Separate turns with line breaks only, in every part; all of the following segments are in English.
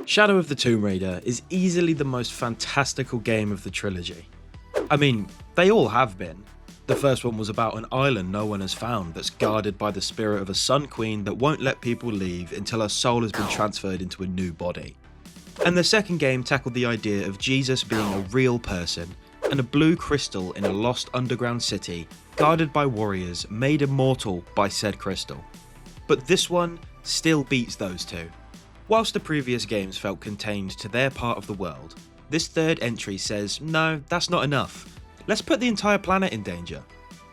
Shadow of the Tomb Raider is easily the most fantastical game of the trilogy. I mean, they all have been. The first one was about an island no one has found that's guarded by the spirit of a Sun Queen that won't let people leave until her soul has been transferred into a new body. And the second game tackled the idea of Jesus being a real person and a blue crystal in a lost underground city guarded by warriors made immortal by said crystal. But this one still beats those two. Whilst the previous games felt contained to their part of the world, this third entry says, no, that's not enough. Let's put the entire planet in danger.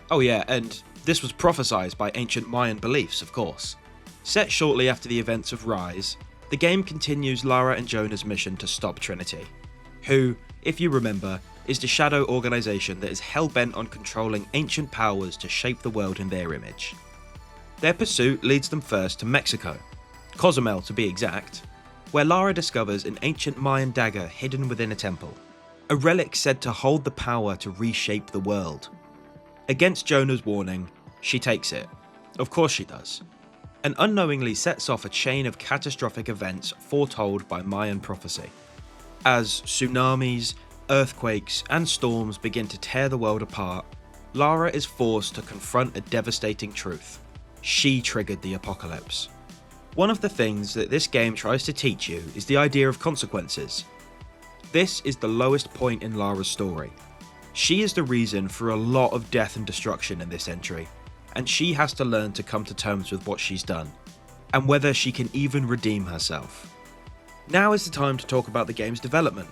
Oh yeah, and this was prophesied by ancient Mayan beliefs, of course. Set shortly after the events of Rise, the game continues Lara and Jonah's mission to stop Trinity, who, if you remember, is the shadow organisation that is hell-bent on controlling ancient powers to shape the world in their image. Their pursuit leads them first to Mexico, Cozumel to be exact, where Lara discovers an ancient Mayan dagger hidden within a temple, a relic said to hold the power to reshape the world. Against Jonah's warning, she takes it. Of course she does. And unknowingly sets off a chain of catastrophic events foretold by Mayan prophecy. As tsunamis, earthquakes, and storms begin to tear the world apart, Lara is forced to confront a devastating truth. She triggered the apocalypse. One of the things that this game tries to teach you is the idea of consequences. This is the lowest point in Lara's story. She is the reason for a lot of death and destruction in this entry, and she has to learn to come to terms with what she's done, and whether she can even redeem herself. Now is the time to talk about the game's development.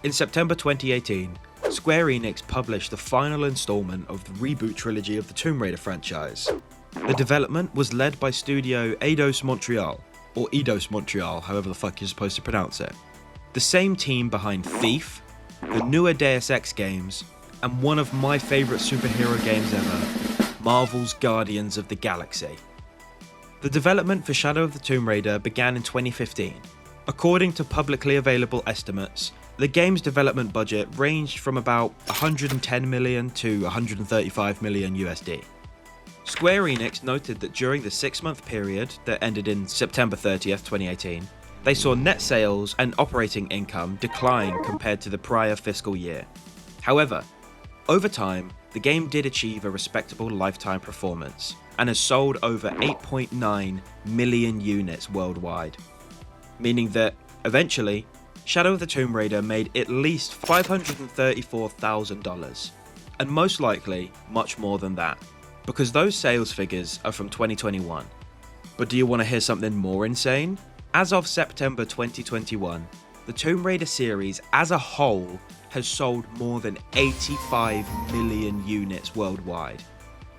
In September 2018, Square Enix published the final installment of the reboot trilogy of the Tomb Raider franchise. The development was led by studio Eidos Montreal, or Eidos Montreal, however the fuck you're supposed to pronounce it. The same team behind Thief, the newer Deus Ex games, and one of my favourite superhero games ever, Marvel's Guardians of the Galaxy. The development for Shadow of the Tomb Raider began in 2015. According to publicly available estimates, the game's development budget ranged from about 110 million to 135 million USD. Square Enix noted that during the 6-month period that ended in September 30th, 2018, they saw net sales and operating income decline compared to the prior fiscal year. However, over time, the game did achieve a respectable lifetime performance and has sold over 8.9 million units worldwide, meaning that, eventually, Shadow of the Tomb Raider made at least $534,000, and most likely much more than that, because those sales figures are from 2021. But do you want to hear something more insane? As of September 2021, the Tomb Raider series as a whole has sold more than 85 million units worldwide,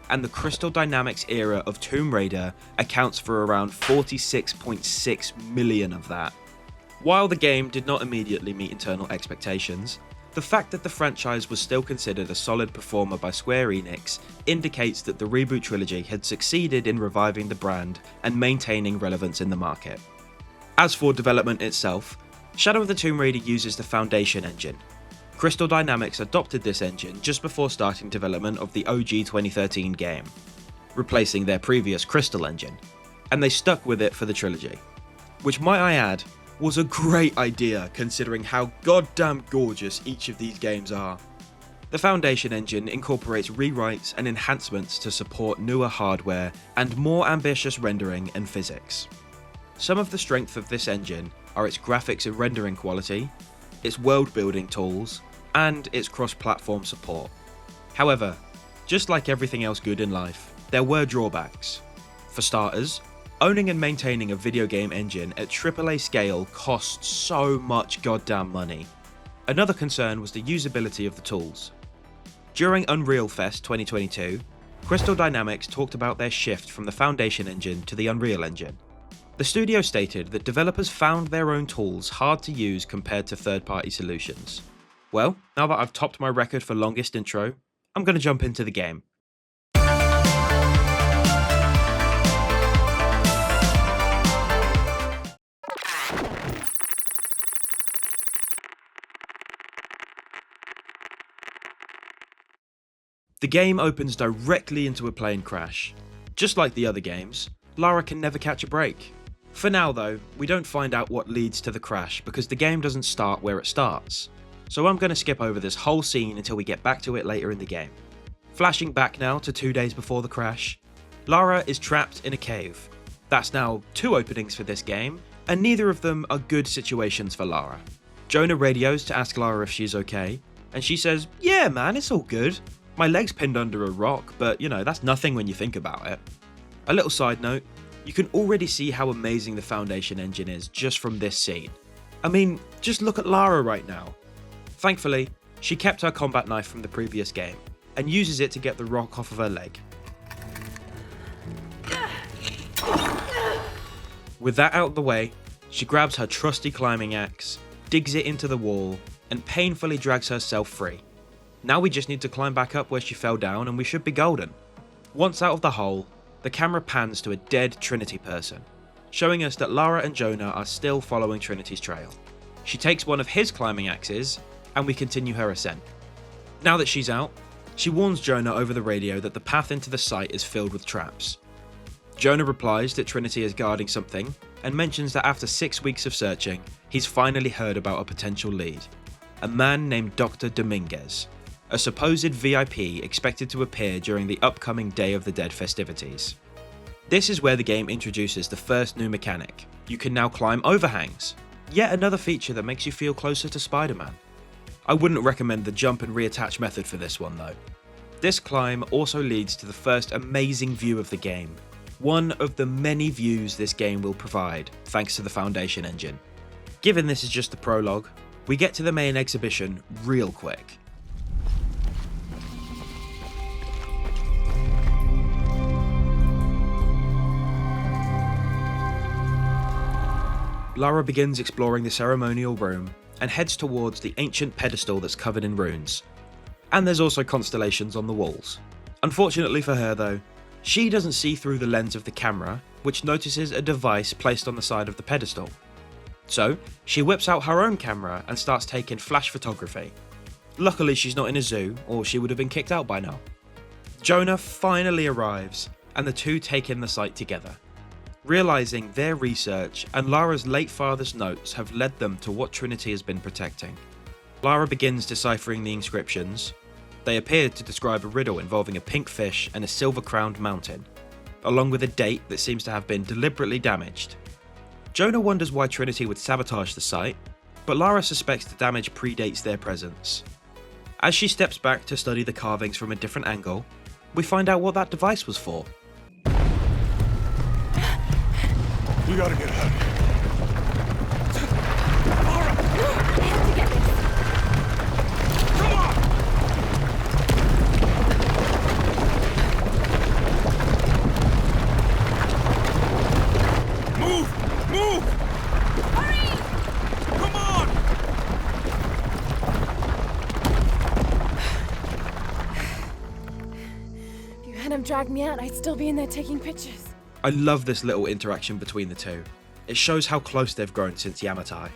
and the Crystal Dynamics era of Tomb Raider accounts for around 46.6 million of that. While the game did not immediately meet internal expectations, the fact that the franchise was still considered a solid performer by Square Enix indicates that the reboot trilogy had succeeded in reviving the brand and maintaining relevance in the market. As for development itself, Shadow of the Tomb Raider uses the Foundation engine. Crystal Dynamics adopted this engine just before starting development of the OG 2013 game, replacing their previous Crystal engine, and they stuck with it for the trilogy, which, might I add, was a great idea considering how goddamn gorgeous each of these games are. The Foundation engine incorporates rewrites and enhancements to support newer hardware and more ambitious rendering and physics. Some of the strength of this engine are its graphics and rendering quality, its world-building tools, and its cross-platform support. However, just like everything else good in life, there were drawbacks. For starters, owning and maintaining a video game engine at AAA scale costs so much goddamn money. Another concern was the usability of the tools. During Unreal Fest 2022, Crystal Dynamics talked about their shift from the Foundation engine to the Unreal engine. The studio stated that developers found their own tools hard to use compared to third-party solutions. Well, now that I've topped my record for longest intro, I'm going to jump into the game. The game opens directly into a plane crash. Just like the other games, Lara can never catch a break. For now though, we don't find out what leads to the crash because the game doesn't start where it starts, so I'm going to skip over this whole scene until we get back to it later in the game. Flashing back now to 2 days before the crash, Lara is trapped in a cave. That's now 2 openings for this game, and neither of them are good situations for Lara. Jonah radios to ask Lara if she's okay, and she says, "Yeah man, it's all good. My leg's pinned under a rock, but you know, that's nothing when you think about it." A little side note, you can already see how amazing the Foundation engine is just from this scene. I mean, just look at Lara right now. Thankfully, she kept her combat knife from the previous game, and uses it to get the rock off of her leg. With that out of the way, she grabs her trusty climbing axe, digs it into the wall, and painfully drags herself free. Now we just need to climb back up where she fell down and we should be golden. Once out of the hole, the camera pans to a dead Trinity person, showing us that Lara and Jonah are still following Trinity's trail. She takes one of his climbing axes, and we continue her ascent. Now that she's out, she warns Jonah over the radio that the path into the site is filled with traps. Jonah replies that Trinity is guarding something, and mentions that after 6 weeks of searching, he's finally heard about a potential lead. A man named Dr. Dominguez, a supposed VIP expected to appear during the upcoming Day of the Dead festivities. This is where the game introduces the first new mechanic. You can now climb overhangs, yet another feature that makes you feel closer to Spider-Man. I wouldn't recommend the jump and reattach method for this one though. This climb also leads to the first amazing view of the game, one of the many views this game will provide thanks to the Foundation engine. Given this is just the prologue, we get to the main exhibition real quick. Lara begins exploring the ceremonial room and heads towards the ancient pedestal that's covered in runes. And there's also constellations on the walls. Unfortunately for her though, she doesn't see through the lens of the camera, which notices a device placed on the side of the pedestal. So, she whips out her own camera and starts taking flash photography. Luckily she's not in a zoo, or she would have been kicked out by now. Jonah finally arrives, and the two take in the site together. Realising their research and Lara's late father's notes have led them to what Trinity has been protecting. Lara begins deciphering the inscriptions. They appear to describe a riddle involving a pink fish and a silver-crowned mountain, along with a date that seems to have been deliberately damaged. Jonah wonders why Trinity would sabotage the site, but Lara suspects the damage predates their presence. As she steps back to study the carvings from a different angle, we find out what that device was for.
We gotta get out of here.
Lara! I have to get this.
Come on! Move! Move!
Hurry!
Come on!
If you hadn't dragged me out, I'd still be in there taking pictures.
I love this little interaction between the two. It shows how close they've grown since Yamatai.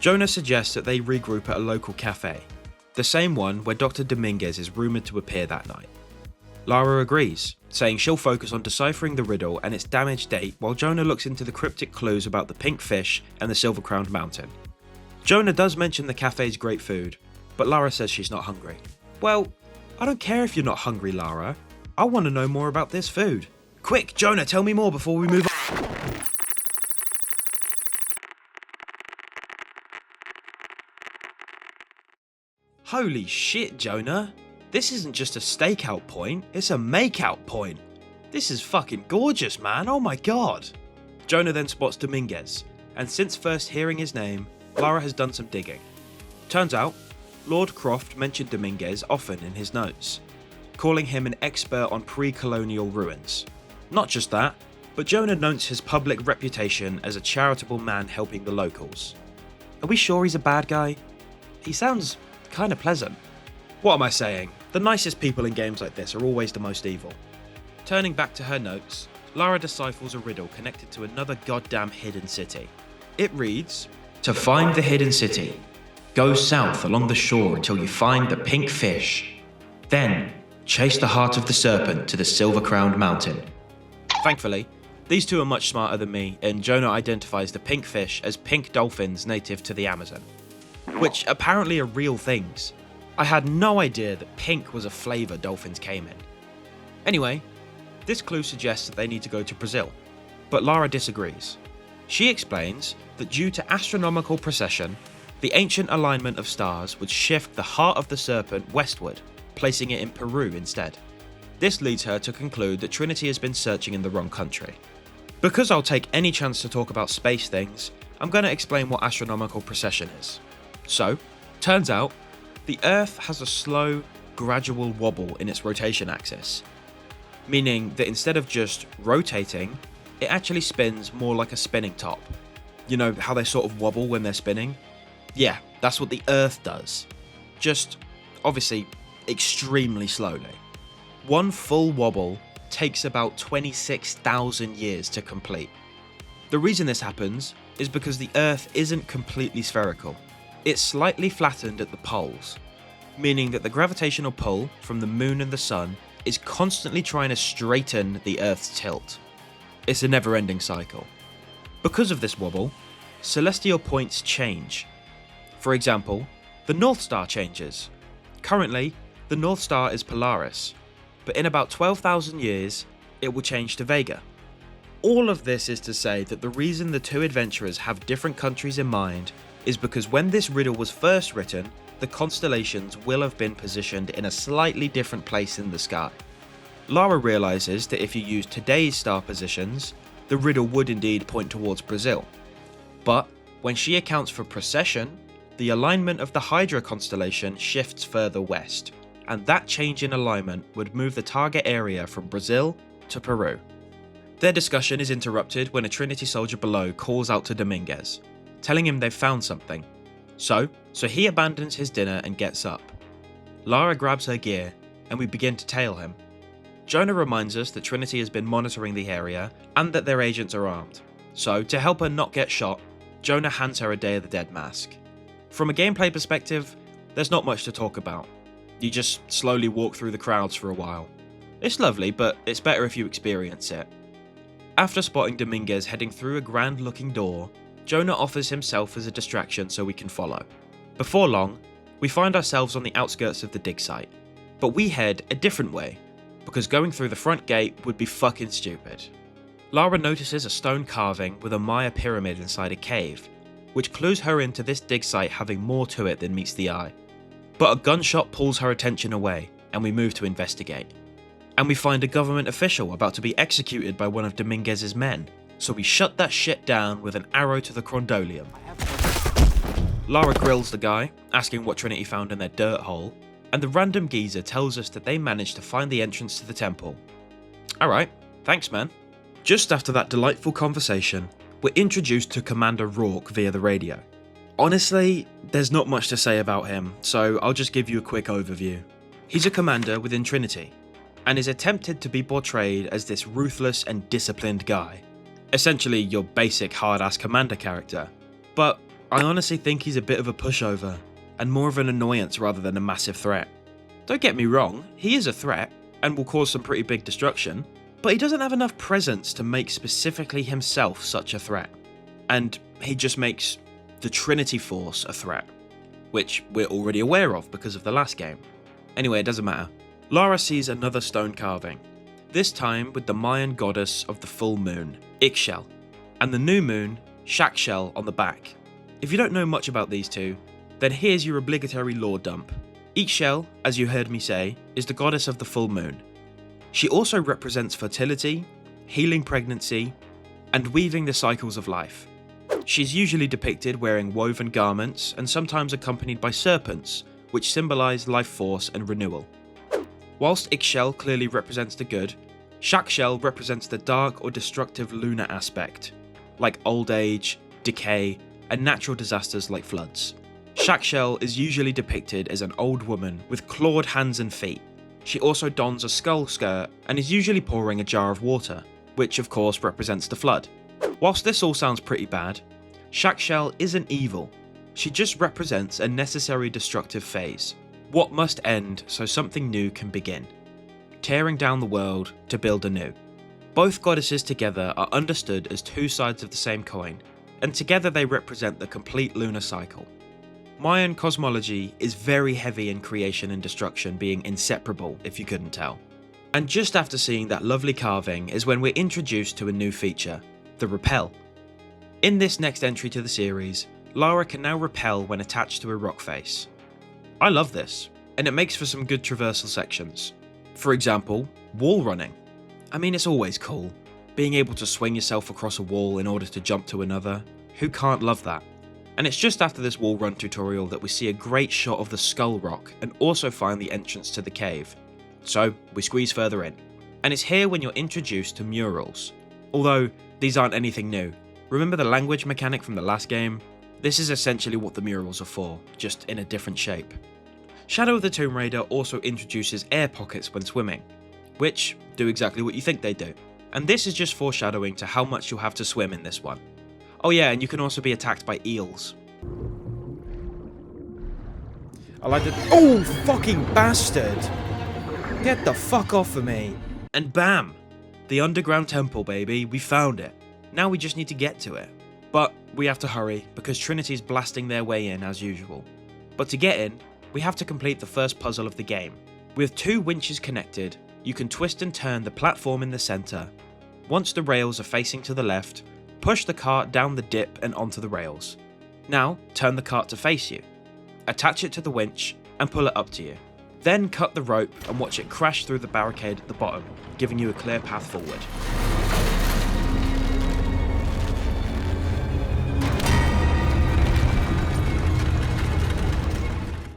Jonah suggests that they regroup at a local cafe, the same one where Dr. Dominguez is rumoured to appear that night. Lara agrees, saying she'll focus on deciphering the riddle and its damaged date while Jonah looks into the cryptic clues about the pink fish and the silver-crowned mountain. Jonah does mention the cafe's great food, but Lara says she's not hungry. Well, I don't care if you're not hungry, Lara. I want to know more about this food. Quick, Jonah, tell me more before we move on. Holy shit, Jonah. This isn't just a stakeout point, it's a makeout point. This is fucking gorgeous, man, oh my god. Jonah then spots Dominguez, and since first hearing his name, Lara has done some digging. Turns out, Lord Croft mentioned Dominguez often in his notes, calling him an expert on pre-colonial ruins. Not just that, but Jonah notes his public reputation as a charitable man helping the locals. Are we sure he's a bad guy? He sounds kinda pleasant. What am I saying? The nicest people in games like this are always the most evil. Turning back to her notes, Lara deciphers a riddle connected to another goddamn hidden city. It reads, "To find the hidden city, go south along the shore until you find the pink fish. Then, chase the heart of the serpent to the silver-crowned mountain." Thankfully, These two are much smarter than me, and Jonah identifies the pink fish as pink dolphins native to the Amazon, which apparently are real things. I had no idea that pink was a flavour dolphins came in. Anyway, this clue suggests that they need to go to Brazil, but Lara disagrees. She explains that due to astronomical precession, the ancient alignment of stars would shift the heart of the serpent westward, placing it in Peru instead. This leads her to conclude that Trinity has been searching in the wrong country. Because I'll take any chance to talk about space things, I'm going to explain what astronomical precession is. So, turns out, the Earth has a slow, gradual wobble in its rotation axis, meaning that instead of just rotating, it actually spins more like a spinning top. You know how they sort of wobble when they're spinning? Yeah, that's what the Earth does. Just, obviously, extremely slowly. One full wobble takes about 26,000 years to complete. The reason this happens is because the Earth isn't completely spherical. It's slightly flattened at the poles, meaning that the gravitational pull from the moon and the sun is constantly trying to straighten the Earth's tilt. It's a never-ending cycle. Because of this wobble, celestial points change. For example, the North Star changes. Currently, the North Star is Polaris, but in about 12,000 years, it will change to Vega. All of this is to say that the reason the two adventurers have different countries in mind is because when this riddle was first written, the constellations will have been positioned in a slightly different place in the sky. Lara realises that if you use today's star positions, the riddle would indeed point towards Brazil. But when she accounts for precession, the alignment of the Hydra constellation shifts further west, and that change in alignment would move the target area from Brazil to Peru. Their discussion is interrupted when a Trinity soldier below calls out to Dominguez, telling him they've found something. So he abandons his dinner and gets up. Lara grabs her gear, and we begin to tail him. Jonah reminds us that Trinity has been monitoring the area and that their agents are armed. So, to help her not get shot, Jonah hands her a Day of the Dead mask. From a gameplay perspective, there's not much to talk about. You just slowly walk through the crowds for a while. It's lovely, but it's better if you experience it. After spotting Dominguez heading through a grand-looking door, Jonah offers himself as a distraction so we can follow. Before long, we find ourselves on the outskirts of the dig site, but we head a different way, because going through the front gate would be fucking stupid. Lara notices a stone carving with a Maya pyramid inside a cave, which clues her into this dig site having more to it than meets the eye. But a gunshot pulls her attention away, and we move to investigate. And we find a government official about to be executed by one of Dominguez's men, so we shut that shit down with an arrow to the crondolium. Lara grills the guy, asking what Trinity found in their dirt hole, and the random geezer tells us that they managed to find the entrance to the temple. Alright, thanks man. Just after that delightful conversation, we're introduced to Commander Rourke via the radio. Honestly, there's not much to say about him, so I'll just give you a quick overview. He's a commander within Trinity, and is attempted to be portrayed as this ruthless and disciplined guy. Essentially your basic hard-ass commander character. But I honestly think he's a bit of a pushover, and more of an annoyance rather than a massive threat. Don't get me wrong, he is a threat, and will cause some pretty big destruction, but he doesn't have enough presence to make specifically himself such a threat. And he just makes the Trinity Force a threat, which we're already aware of because of the last game. Anyway, it doesn't matter. Lara sees another stone carving, this time with the Mayan goddess of the full moon, Ixchel, and the new moon, Shakshel, on the back. If you don't know much about these two, then here's your obligatory lore dump. Ixchel, as you heard me say, is the goddess of the full moon. She also represents fertility, healing pregnancy, and weaving the cycles of life. She's usually depicted wearing woven garments and sometimes accompanied by serpents, which symbolise life force and renewal. Whilst Ixchel clearly represents the good, Shakshel represents the dark or destructive lunar aspect, like old age, decay, and natural disasters like floods. Shakshel is usually depicted as an old woman with clawed hands and feet. She also dons a skull skirt and is usually pouring a jar of water, which of course represents the flood. Whilst this all sounds pretty bad, Shakshel isn't evil. She just represents a necessary destructive phase. What must end so something new can begin. Tearing down the world to build anew. Both goddesses together are understood as two sides of the same coin, and together they represent the complete lunar cycle. Mayan cosmology is very heavy in creation and destruction being inseparable, if you couldn't tell. And just after seeing that lovely carving is when we're introduced to a new feature, the rappel. In this next entry to the series, Lara can now rappel when attached to a rock face. I love this, and it makes for some good traversal sections. For example, wall running. I mean, it's always cool. Being able to swing yourself across a wall in order to jump to another. Who can't love that? And it's just after this wall run tutorial that we see a great shot of the skull rock and also find the entrance to the cave. So we squeeze further in. And it's here when you're introduced to murals. Although these aren't anything new. Remember the language mechanic from the last game? This is essentially what the murals are for, just in a different shape. Shadow of the Tomb Raider also introduces air pockets when swimming, which do exactly what you think they do. And this is just foreshadowing to how much you'll have to swim in this one. Oh yeah, and you can also be attacked by eels. I like that. Oh, fucking bastard! Get the fuck off of me! And bam! The underground temple, baby, we found it. Now we just need to get to it. But we have to hurry, because Trinity's blasting their way in as usual. But to get in, we have to complete the first puzzle of the game. With two winches connected, you can twist and turn the platform in the centre. Once the rails are facing to the left, push the cart down the dip and onto the rails. Now, turn the cart to face you. Attach it to the winch and pull it up to you. Then cut the rope and watch it crash through the barricade at the bottom, giving you a clear path forward.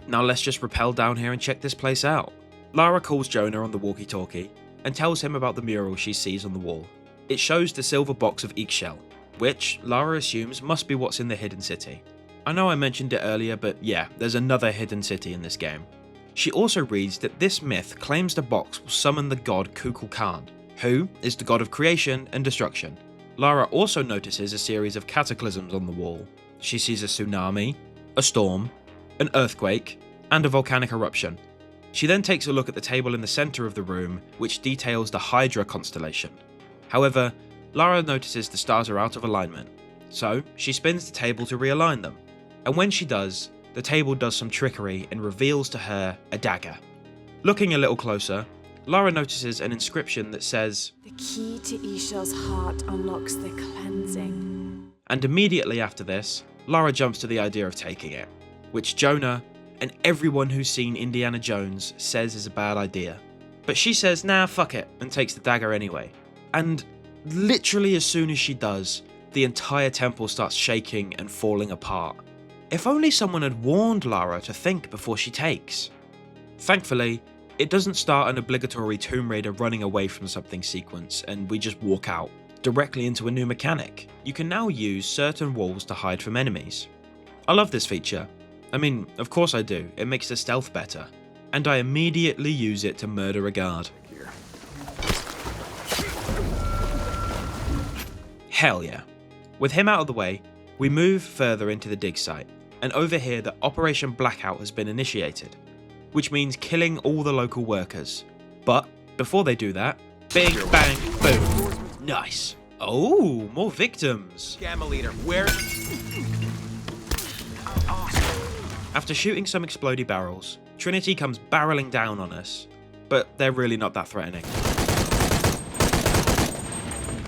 Now let's just rappel down here and check this place out. Lara calls Jonah on the walkie-talkie and tells him about the mural she sees on the wall. It shows the silver box of Eggshell, which Lara assumes must be what's in the hidden city. I know I mentioned it earlier, but yeah, there's another hidden city in this game. She also reads that this myth claims the box will summon the god Kukulkan, who is the god of creation and destruction. Lara also notices a series of cataclysms on the wall. She sees a tsunami, a storm, an earthquake, and a volcanic eruption. She then takes a look at the table in the centre of the room, which details the Hydra constellation. However, Lara notices the stars are out of alignment, so she spins the table to realign them. And when she does, the table does some trickery and reveals to her a dagger. Looking a little closer, Lara notices an inscription that says,
"The key to Eggshell's heart unlocks the cleansing."
And immediately after this, Lara jumps to the idea of taking it, which Jonah and everyone who's seen Indiana Jones says is a bad idea. But she says, nah, fuck it, and takes the dagger anyway. And literally as soon as she does, the entire temple starts shaking and falling apart. If only someone had warned Lara to think before she takes. Thankfully, it doesn't start an obligatory Tomb Raider running away from something sequence and we just walk out, directly into a new mechanic. You can now use certain walls to hide from enemies. I love this feature. I mean, of course I do, it makes the stealth better. And I immediately use it to murder a guard. Hell yeah. With him out of the way, we move further into the dig site, and over here the Operation Blackout has been initiated, which means killing all the local workers. But before they do that, bing, bang, boom. Nice. Oh, more victims.
Gamma leader, where?
After shooting some explodey barrels, Trinity comes barreling down on us, but they're really not that threatening.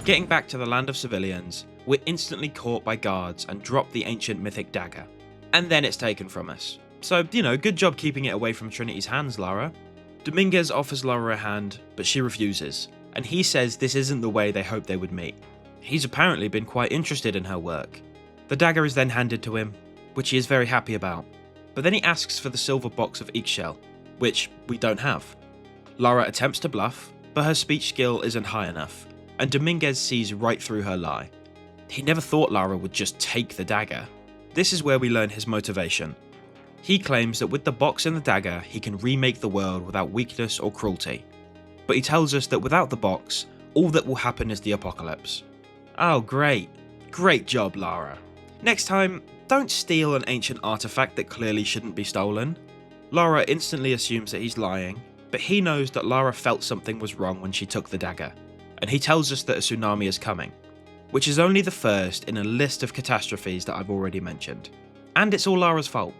Getting back to the land of civilians, we're instantly caught by guards and drop the ancient mythic dagger. And then it's taken from us. So, good job keeping it away from Trinity's hands, Lara. Dominguez offers Lara a hand, but she refuses, and he says this isn't the way they hoped they would meet. He's apparently been quite interested in her work. The dagger is then handed to him, which he is very happy about. But then he asks for the silver box of Eggshell, which we don't have. Lara attempts to bluff, but her speech skill isn't high enough, and Dominguez sees right through her lie. He never thought Lara would just take the dagger. This is where we learn his motivation. He claims that with the box and the dagger, he can remake the world without weakness or cruelty. But he tells us that without the box, all that will happen is the apocalypse. Oh great. Great job, Lara. Next time, don't steal an ancient artifact that clearly shouldn't be stolen. Lara instantly assumes that he's lying, but he knows that Lara felt something was wrong when she took the dagger. and he tells us that a tsunami is coming, which is only the first in a list of catastrophes that I've already mentioned. And it's all Lara's fault.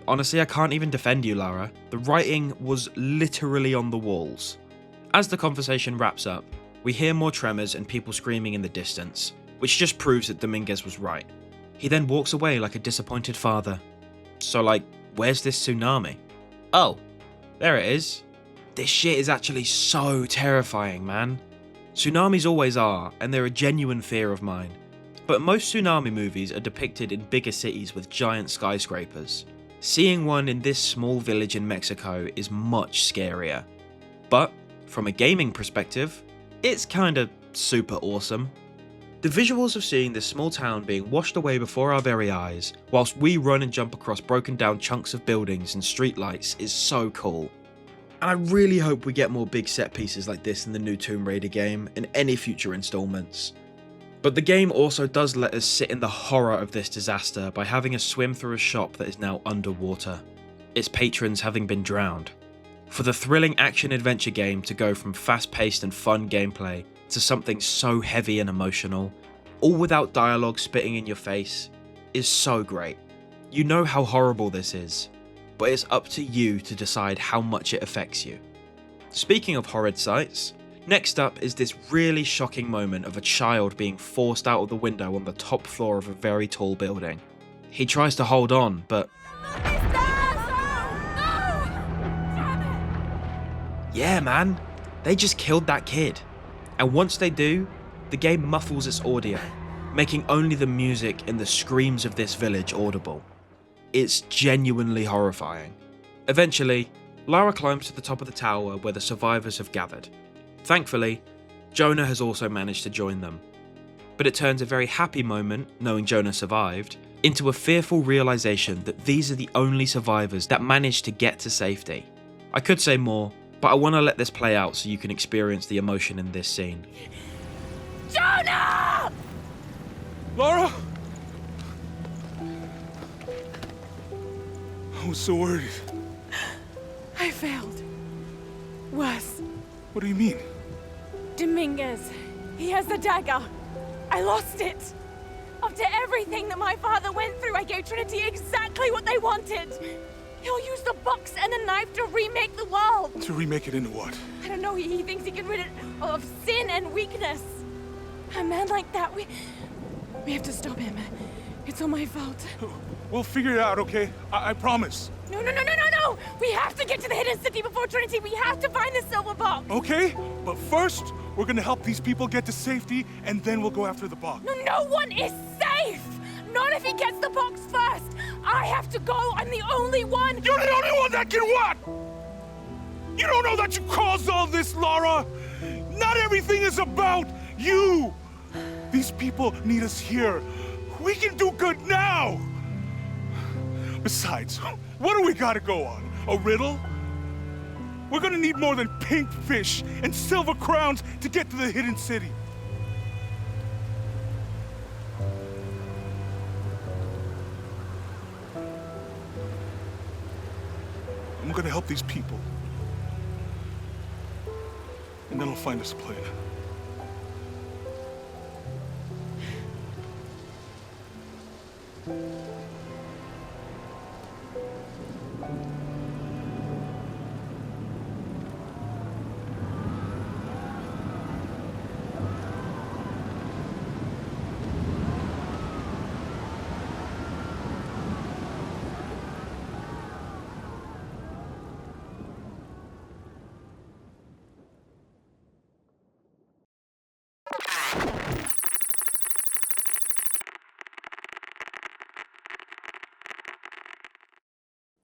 Honestly, I can't even defend you, Lara. The writing was literally on the walls. As the conversation wraps up, we hear more tremors and people screaming in the distance, which just proves that Dominguez was right. He then walks away like a disappointed father. So where's this tsunami? Oh, there it is. This shit is actually so terrifying, man. Tsunamis always are, and they're a genuine fear of mine. But most tsunami movies are depicted in bigger cities with giant skyscrapers. Seeing one in this small village in Mexico is much scarier. But, from a gaming perspective, it's kinda super awesome. The visuals of seeing this small town being washed away before our very eyes, whilst we run and jump across broken down chunks of buildings and streetlights is so cool. And I really hope we get more big set pieces like this in the new Tomb Raider game and any future installments. But the game also does let us sit in the horror of this disaster by having us swim through a shop that is now underwater, its patrons having been drowned. For the thrilling action-adventure game to go from fast-paced and fun gameplay to something so heavy and emotional, all without dialogue spitting in your face, is so great. You know how horrible this is, but it's up to you to decide how much it affects you. Speaking of horrid sights, next up is this really shocking moment of a child being forced out of the window on the top floor of a very tall building. He tries to hold on, but yeah man, they just killed that kid. And once they do, the game muffles its audio, making only the music and the screams of this village audible. It's genuinely horrifying. Eventually, Lara climbs to the top of the tower where the survivors have gathered. Thankfully, Jonah has also managed to join them. But it turns a very happy moment, knowing Jonah survived, into a fearful realization that these are the only survivors that managed to get to safety. I could say more, but I want to let this play out so you can experience the emotion in this scene.
Jonah!
Lara? I was so worried.
I failed. Worse.
What do you mean?
Dominguez. He has the dagger. I lost it. After everything that my father went through, I gave Trinity exactly what they wanted. He'll use the box and the knife to remake the world.
To remake it into what?
I don't know, he thinks he can rid it of sin and weakness. A man like that, we have to stop him. It's all my fault.
We'll figure it out, okay? I promise.
No. We have to get to the hidden city before Trinity. We have to find the silver box.
Okay, but first, we're gonna help these people get to safety, and then we'll go after the box.
No one is safe. Not if he gets the box first. I have to go. I'm the only one.
You're the only one that can what? You don't know that you caused all this, Lara. Not everything is about you. These people need us here. We can do good now. Besides, what do we gotta go on? A riddle? We're gonna need more than pink fish and silver crowns to get to the hidden city. I'm gonna help these people. And then I'll find us a plane.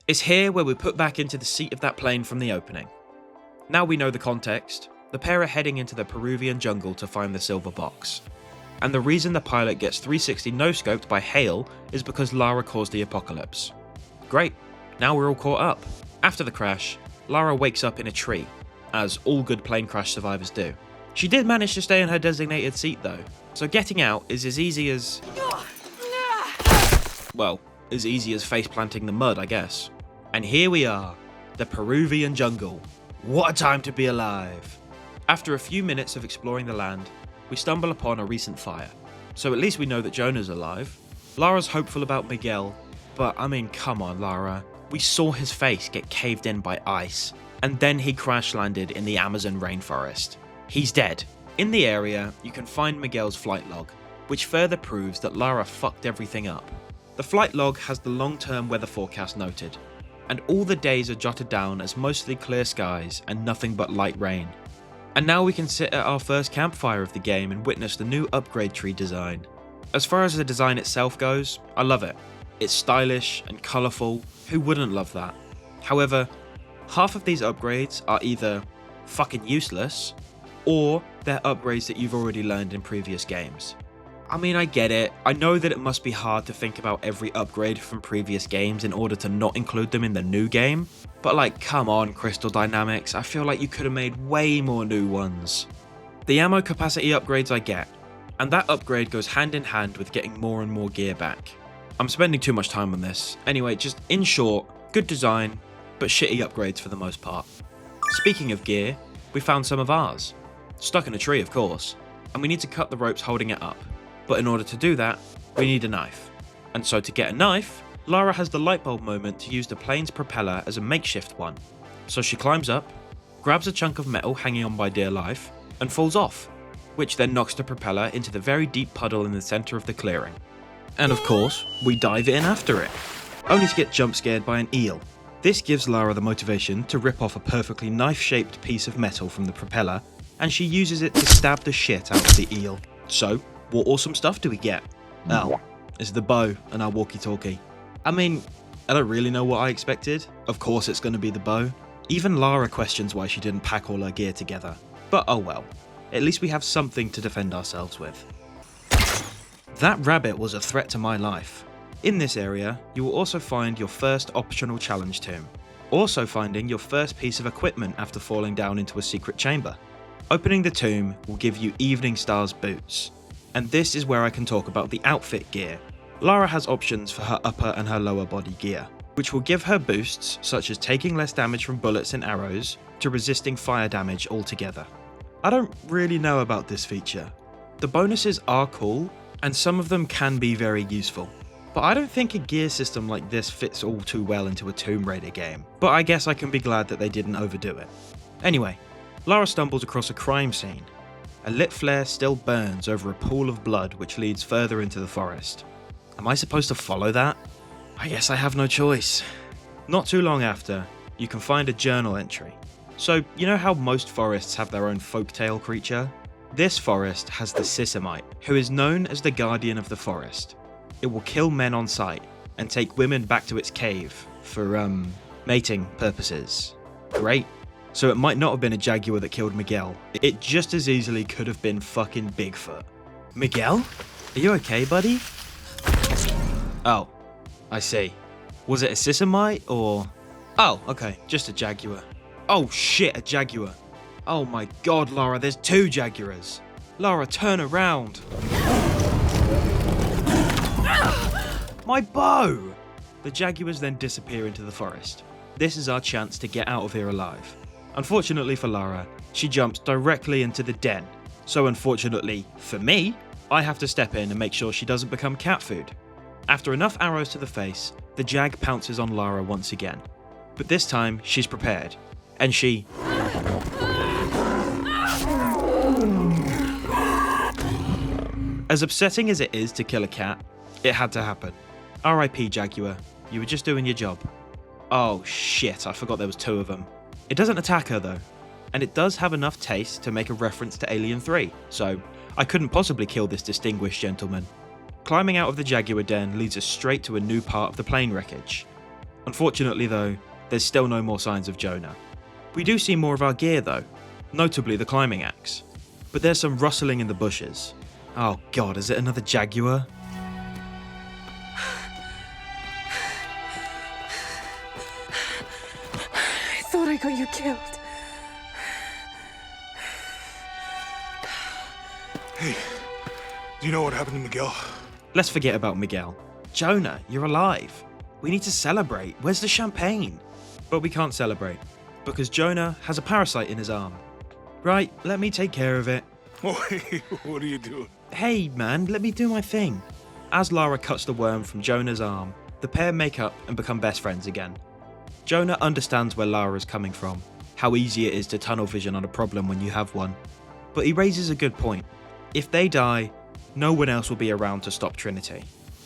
It's here where we're put back into the seat of that plane from the opening. Now we know the context, the pair are heading into the Peruvian jungle to find the silver box. And the reason the pilot gets 360 no-scoped by hail is because Lara caused the apocalypse. Great, now we're all caught up. After the crash, Lara wakes up in a tree, as all good plane crash survivors do. She did manage to stay in her designated seat though, so getting out is as easy as... well, as easy as face planting the mud, I guess. And here we are, the Peruvian jungle. What a time to be alive. After a few minutes of exploring the land, we stumble upon a recent fire. So at least we know that Jonah's alive. Lara's hopeful about Miguel, but I mean, come on, Lara. We saw his face get caved in by ice, and then he crash landed in the Amazon rainforest. He's dead. In the area, you can find Miguel's flight log, which further proves that Lara fucked everything up. The flight log has the long-term weather forecast noted, and all the days are jotted down as mostly clear skies and nothing but light rain. And now we can sit at our first campfire of the game and witness the new upgrade tree design. As far as the design itself goes, I love it. It's stylish and colourful, who wouldn't love that? However, half of these upgrades are either fucking useless, or they're upgrades that you've already learned in previous games. I mean, I get it. I know that it must be hard to think about every upgrade from previous games in order to not include them in the new game, but like, come on, Crystal Dynamics, I feel like you could have made way more new ones. The ammo capacity upgrades I get, and that upgrade goes hand in hand with getting more and more gear back. I'm spending too much time on this. Anyway, just in short, good design, but shitty upgrades for the most part. Speaking of gear, we found some of ours. Stuck in a tree, of course, and we need to cut the ropes holding it up. But in order to do that, we need a knife. And so to get a knife, Lara has the light bulb moment to use the plane's propeller as a makeshift one. So she climbs up, grabs a chunk of metal hanging on by dear life, and falls off, which then knocks the propeller into the very deep puddle in the centre of the clearing. And of course, we dive in after it, only to get jump scared by an eel. This gives Lara the motivation to rip off a perfectly knife-shaped piece of metal from the propeller, and she uses it to stab the shit out of the eel. So, what awesome stuff do we get? Oh, it's the bow and our walkie-talkie. I mean, I don't really know what I expected. Of course it's going to be the bow. Even Lara questions why she didn't pack all her gear together. But oh well, at least we have something to defend ourselves with. That rabbit was a threat to my life. In this area, you will also find your first optional challenge tomb. Also finding your first piece of equipment after falling down into a secret chamber. Opening the tomb will give you Evening Star's boots. And this is where I can talk about the outfit gear. Lara has options for her upper and her lower body gear, which will give her boosts such as taking less damage from bullets and arrows to resisting fire damage altogether. I don't really know about this feature. The bonuses are cool, and some of them can be very useful, but I don't think a gear system like this fits all too well into a Tomb Raider game, but I guess I can be glad that they didn't overdo it. Anyway, Lara stumbles across a crime scene. A lit flare still burns over a pool of blood which leads further into the forest. Am I supposed to follow that? I guess I have no choice. Not too long after, you can find a journal entry. So, you know how most forests have their own folktale creature? This forest has the Sisamite, who is known as the guardian of the forest. It will kill men on sight and take women back to its cave for, mating purposes. Great. So it might not have been a jaguar that killed Miguel. It just as easily could have been fucking Bigfoot. Miguel? Are you okay, buddy? Oh, I see. Was it a Sisamite or... Oh, okay, just a jaguar. Oh shit, a jaguar. Oh my god, Lara, there's two jaguars. Lara, turn around. My bow! The jaguars then disappear into the forest. This is our chance to get out of here alive. Unfortunately for Lara, she jumps directly into the den. So unfortunately for me, I have to step in and make sure she doesn't become cat food. After enough arrows to the face, the jag pounces on Lara once again. But this time, she's prepared. And she... As upsetting as it is to kill a cat, it had to happen. R.I.P. Jaguar, you were just doing your job. Oh shit, I forgot there was two of them. It doesn't attack her though, and it does have enough taste to make a reference to Alien 3, so I couldn't possibly kill this distinguished gentleman. Climbing out of the Jaguar den leads us straight to a new part of the plane wreckage. Unfortunately though, there's still no more signs of Jonah. We do see more of our gear though, notably the climbing axe, but there's some rustling in the bushes. Oh god, is it another Jaguar?
I thought I got you killed.
Hey, do you know what happened to Miguel?
Let's forget about Miguel. Jonah, you're alive. We need to celebrate. Where's the champagne? But we can't celebrate, because Jonah has a parasite in his arm. Right, let me take care of it.
Wait, what are you doing?
Hey man, let me do my thing. As Lara cuts the worm from Jonah's arm, the pair make up and become best friends again. Jonah understands where Lara is coming from, how easy it is to tunnel vision on a problem when you have one. But he raises a good point. If they die, no one else will be around to stop Trinity.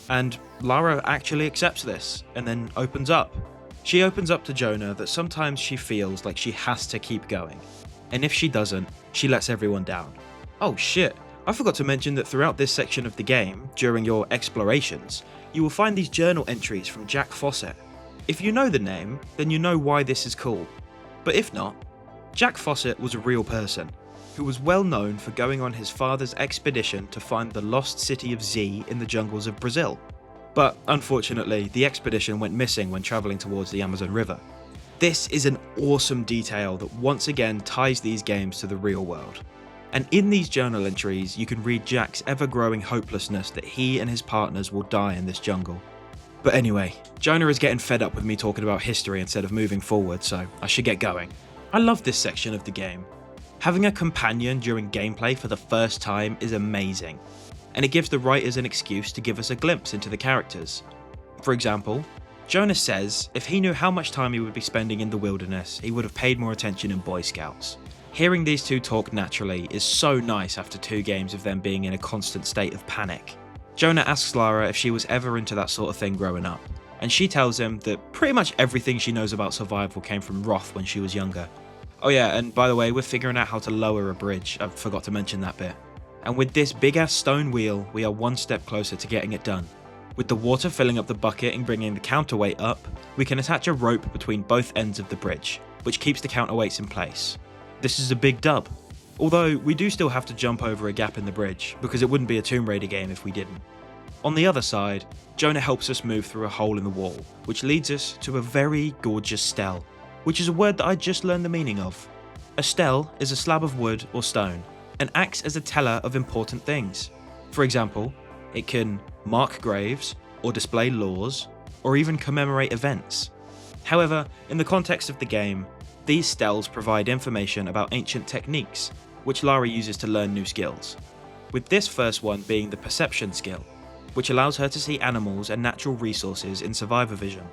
And Lara actually accepts this, and then opens up. She opens up to Jonah that sometimes she feels like she has to keep going. And if she doesn't, she lets everyone down. Oh shit, I forgot to mention that throughout this section of the game, during your explorations, you will find these journal entries from Jack Fawcett. If you know the name, then you know why this is cool. But if not, Jack Fawcett was a real person, who was well known for going on his father's expedition to find the lost city of Z in the jungles of Brazil. But unfortunately, the expedition went missing when travelling towards the Amazon River. This is an awesome detail that once again ties these games to the real world. And in these journal entries, you can read Jack's ever-growing hopelessness that he and his partners will die in this jungle. But anyway, Jonah is getting fed up with me talking about history instead of moving forward, so I should get going. I love this section of the game. Having a companion during gameplay for the first time is amazing, and it gives the writers an excuse to give us a glimpse into the characters. For example, Jonah says if he knew how much time he would be spending in the wilderness, he would have paid more attention in Boy Scouts. Hearing these two talk naturally is so nice after 2 games of them being in a constant state of panic. Jonah asks Lara if she was ever into that sort of thing growing up, and she tells him that pretty much everything she knows about survival came from Roth when she was younger. Oh yeah, and by the way, we're figuring out how to lower a bridge, I forgot to mention that bit. And with this big ass stone wheel, we are one step closer to getting it done. With the water filling up the bucket and bringing the counterweight up, we can attach a rope between both ends of the bridge, which keeps the counterweights in place. This is a big dub. Although, we do still have to jump over a gap in the bridge, because it wouldn't be a Tomb Raider game if we didn't. On the other side, Jonah helps us move through a hole in the wall, which leads us to a very gorgeous stele, which is a word that I just learned the meaning of. A stele is a slab of wood or stone, and acts as a teller of important things. For example, it can mark graves, or display laws, or even commemorate events. However, in the context of the game, these steles provide information about ancient techniques, which Lara uses to learn new skills. With this first one being the perception skill, which allows her to see animals and natural resources in survivor vision,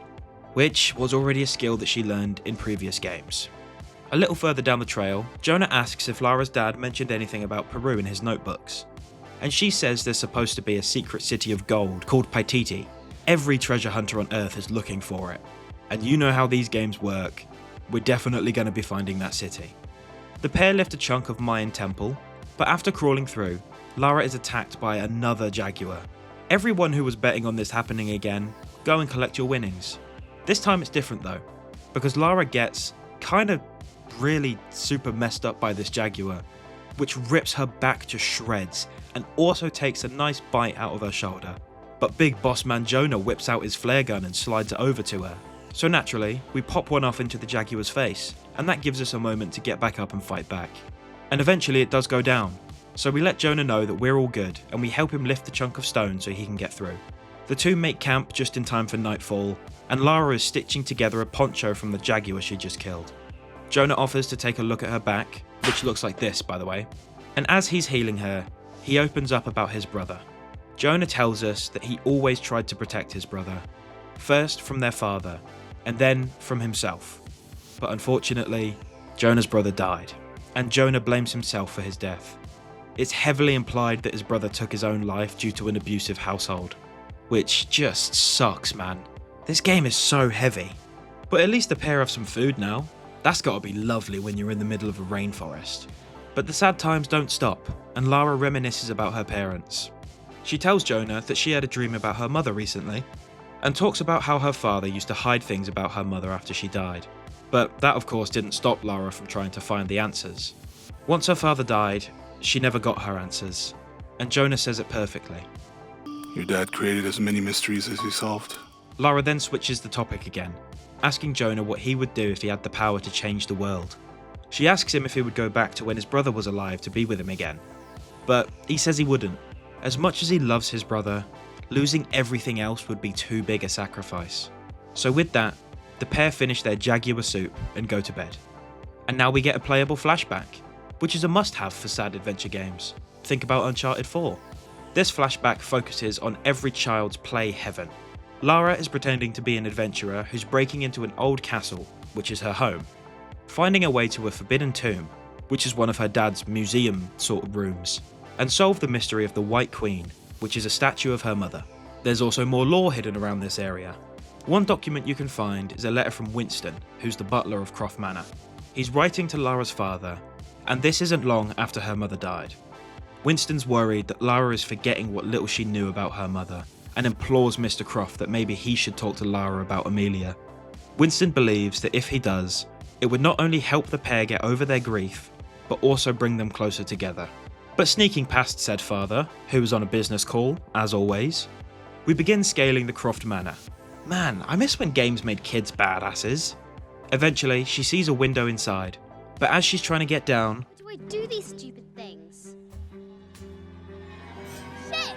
which was already a skill that she learned in previous games. A little further down the trail, Jonah asks if Lara's dad mentioned anything about Peru in his notebooks, and she says there's supposed to be a secret city of gold called Paititi. Every treasure hunter on Earth is looking for it, and you know how these games work, we're definitely going to be finding that city. The pair lift a chunk of Mayan temple, but after crawling through, Lara is attacked by another jaguar. Everyone who was betting on this happening again, go and collect your winnings. This time it's different though, because Lara gets kind of really super messed up by this jaguar, which rips her back to shreds and also takes a nice bite out of her shoulder. But big boss man Jonah whips out his flare gun and slides it over to her. So naturally, we pop one off into the jaguar's face, and that gives us a moment to get back up and fight back. And eventually it does go down, so we let Jonah know that we're all good, and we help him lift the chunk of stone so he can get through. The two make camp just in time for nightfall, and Lara is stitching together a poncho from the jaguar she just killed. Jonah offers to take a look at her back, which looks like this by the way, and as he's healing her, he opens up about his brother. Jonah tells us that he always tried to protect his brother, first from their father, and then from himself. But unfortunately, Jonah's brother died, and Jonah blames himself for his death. It's heavily implied that his brother took his own life due to an abusive household, which just sucks, man. This game is so heavy. But at least the pair have some food now. That's gotta be lovely when you're in the middle of a rainforest. But the sad times don't stop, and Lara reminisces about her parents. She tells Jonah that she had a dream about her mother recently, and talks about how her father used to hide things about her mother after she died. But that of course didn't stop Lara from trying to find the answers. Once her father died, she never got her answers, and Jonah says it perfectly.
Your dad created as many mysteries as he solved.
Lara then switches the topic again, asking Jonah what he would do if he had the power to change the world. She asks him if he would go back to when his brother was alive to be with him again, but he says he wouldn't. As much as he loves his brother, losing everything else would be too big a sacrifice. So with that, the pair finish their jaguar soup and go to bed. And now we get a playable flashback. which is a must-have for sad adventure games. Think about Uncharted 4. This flashback focuses on every child's play heaven. Lara is pretending to be an adventurer who's breaking into an old castle, which is her home, finding a way to a forbidden tomb, which is one of her dad's museum sort of rooms, and solve the mystery of the White Queen, which is a statue of her mother. There's also more lore hidden around this area. One document you can find is a letter from Winston, who's the butler of Croft Manor. He's writing to Lara's father, and this isn't long after her mother died. Winston's worried that Lara is forgetting what little she knew about her mother, and implores Mr. Croft that maybe he should talk to Lara about Amelia. Winston believes that if he does, it would not only help the pair get over their grief, but also bring them closer together. But sneaking past said father, who was on a business call, as always, we begin scaling the Croft Manor. Man, I miss when games made kids badasses. Eventually, she sees a window inside, but as she's trying to get down,
Do I do these stupid things? Shit!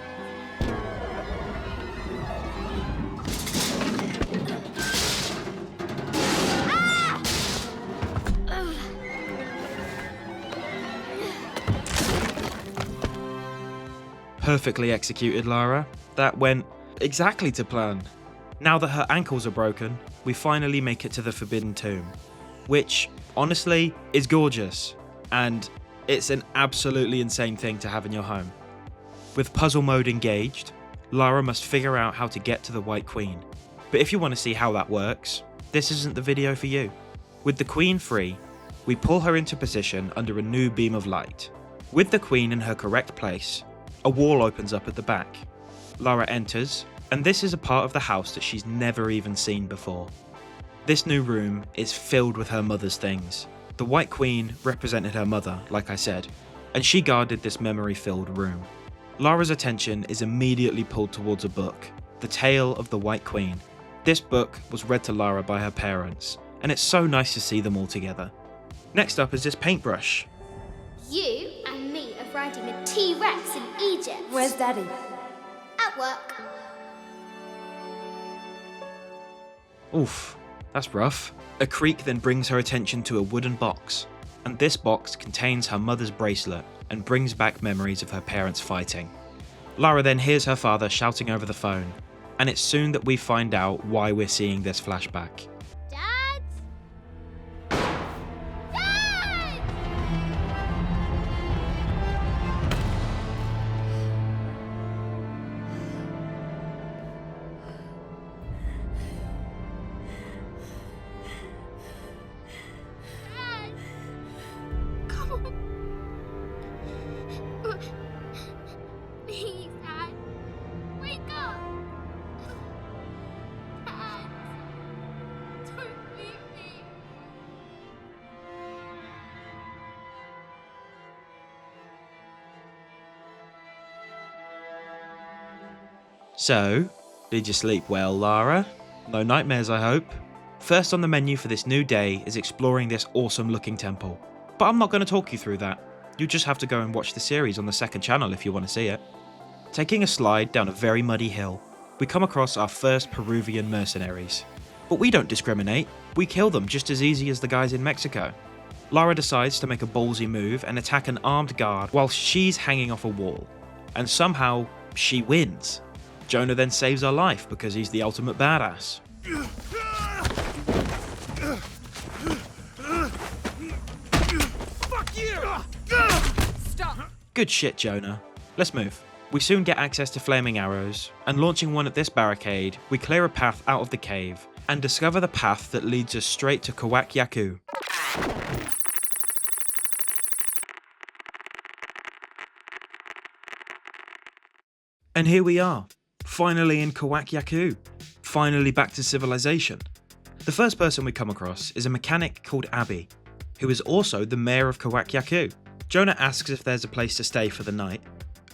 Ah! Ugh.
perfectly executed Lara, that went exactly to plan. Now that her ankles are broken, we finally make it to the Forbidden Tomb, which, honestly, is gorgeous, and it's an absolutely insane thing to have in your home. With puzzle mode engaged, Lara must figure out how to get to the White Queen, but if you want to see how that works, this isn't the video for you. With the Queen free, we pull her into position under a new beam of light. With the Queen in her correct place, a wall opens up at the back. Lara enters, and this is a part of the house that she's never even seen before. This new room is filled with her mother's things. The White Queen represented her mother, like I said, and she guarded this memory-filled room. Lara's attention is immediately pulled towards a book, The Tale of the White Queen. This book was read to Lara by her parents, and it's so nice to see them all together. Next up is this paintbrush.
You and me are riding a T-Rex in Egypt.
Where's Daddy?
At work.
Oof, that's rough. A creak then brings her attention to a wooden box, and this box contains her mother's bracelet and brings back memories of her parents fighting. Lara then hears her father shouting over the phone, and it's soon that we find out why we're seeing this flashback.
Dad? Dad! Dad! Come on. Please, Dad. Wake up. Dad. Don't leave me.
So, did you sleep well, Lara? No nightmares, I hope. First on the menu for this new day is exploring this awesome looking temple, but I'm not going to talk you through that. You'll just have to go and watch the series on the second channel if you want to see it. Taking a slide down a very muddy hill, we come across our first Peruvian mercenaries. But we don't discriminate, we kill them just as easy as the guys in Mexico. Lara decides to make a ballsy move and attack an armed guard whilst she's hanging off a wall, and somehow she wins. Jonah then saves her life because he's the ultimate badass.
Fuck you!
Stop!
Good shit, Jonah. Let's move. We soon get access to flaming arrows, and launching one at this barricade, we clear a path out of the cave and discover the path that leads us straight to Kawak Yaku. And here we are, finally in Kawak Yaku, finally back to civilization. The first person we come across is a mechanic called Abby, who is also the mayor of Kawak Yaku. Jonah asks if there's a place to stay for the night,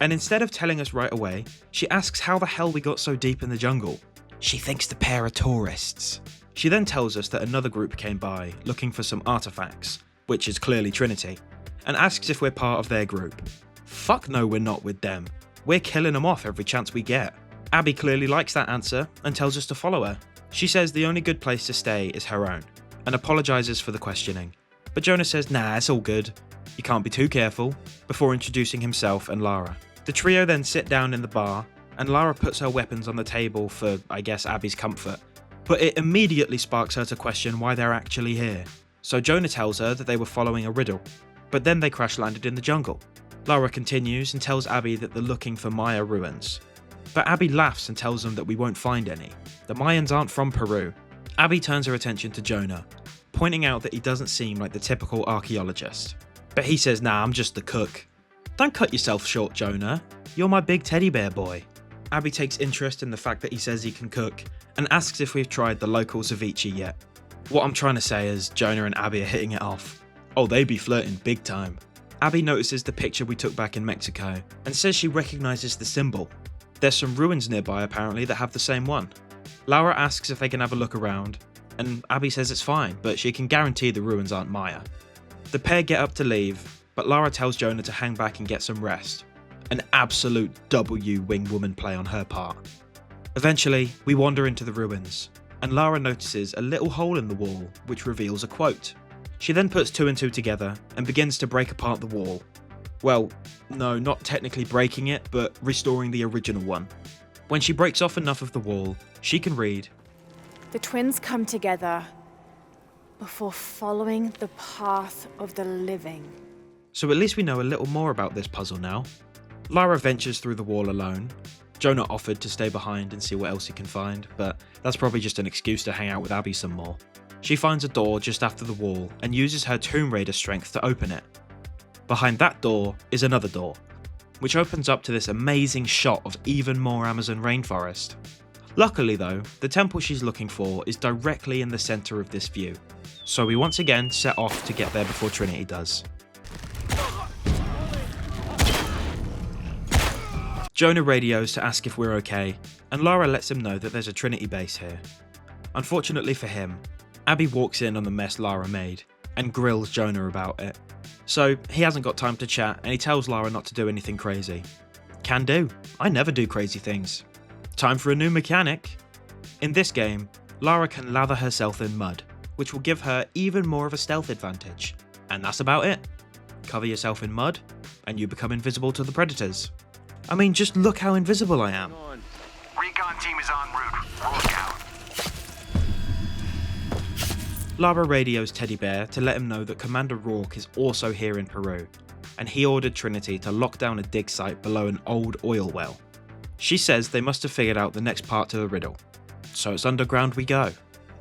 and instead of telling us right away, she asks how the hell we got so deep in the jungle. She thinks the pair are tourists. She then tells us that another group came by looking for some artifacts, which is clearly Trinity, and asks if we're part of their group. Fuck no, we're not with them. We're killing them off every chance we get. Abby clearly likes that answer and tells us to follow her. She says the only good place to stay is her own, and apologises for the questioning. But Jonah says nah, it's all good. You can't be too careful, before introducing himself and Lara. The trio then sit down in the bar, and Lara puts her weapons on the table for, I guess, Abby's comfort. But it immediately sparks her to question why they're actually here. So Jonah tells her that they were following a riddle, but then they crash landed in the jungle. Lara continues and tells Abby that they're looking for Maya ruins. But Abby laughs and tells them that we won't find any. The Mayans aren't from Peru. Abby turns her attention to Jonah, pointing out that he doesn't seem like the typical archaeologist. But he says, nah, I'm just the cook. Don't cut yourself short, Jonah. You're my big teddy bear boy. Abby takes interest in the fact that he says he can cook, and asks if we've tried the local ceviche yet. What I'm trying to say is Jonah and Abby are hitting it off. Oh, they be flirting big time. Abby notices the picture we took back in Mexico, and says she recognises the symbol. There's some ruins nearby apparently that have the same one. Lara asks if they can have a look around, and Abby says it's fine, but she can guarantee the ruins aren't Maya. The pair get up to leave, but Lara tells Jonah to hang back and get some rest. An absolute W wing woman play on her part. Eventually, we wander into the ruins, and Lara notices a little hole in the wall which reveals a quote. She then puts two and two together and begins to break apart the wall. Well, no, not technically breaking it, but restoring the original one. When she breaks off enough of the wall, she can read,
The twins come together before following the path of the living.
So at least we know a little more about this puzzle now. Lara ventures through the wall alone. Jonah offered to stay behind and see what else he can find, but that's probably just an excuse to hang out with Abby some more. She finds a door just after the wall and uses her Tomb Raider strength to open it. Behind that door is another door, which opens up to this amazing shot of even more Amazon rainforest. Luckily though, the temple she's looking for is directly in the centre of this view, so we once again set off to get there before Trinity does. Jonah radios to ask if we're okay, and Lara lets him know that there's a Trinity base here. Unfortunately for him, Abby walks in on the mess Lara made, and grills Jonah about it. So he hasn't got time to chat, and he tells Lara not to do anything crazy. Can do. I never do crazy things. Time for a new mechanic. In this game, Lara can lather herself in mud, which will give her even more of a stealth advantage. And that's about it. Cover yourself in mud, and you become invisible to the predators. I mean, just look how invisible I am.
Recon team is en route. Look out.
Lara radios Teddy Bear to let him know that Commander Rourke is also here in Peru, and he ordered Trinity to lock down a dig site below an old oil well. She says they must have figured out the next part to the riddle, so it's underground we go.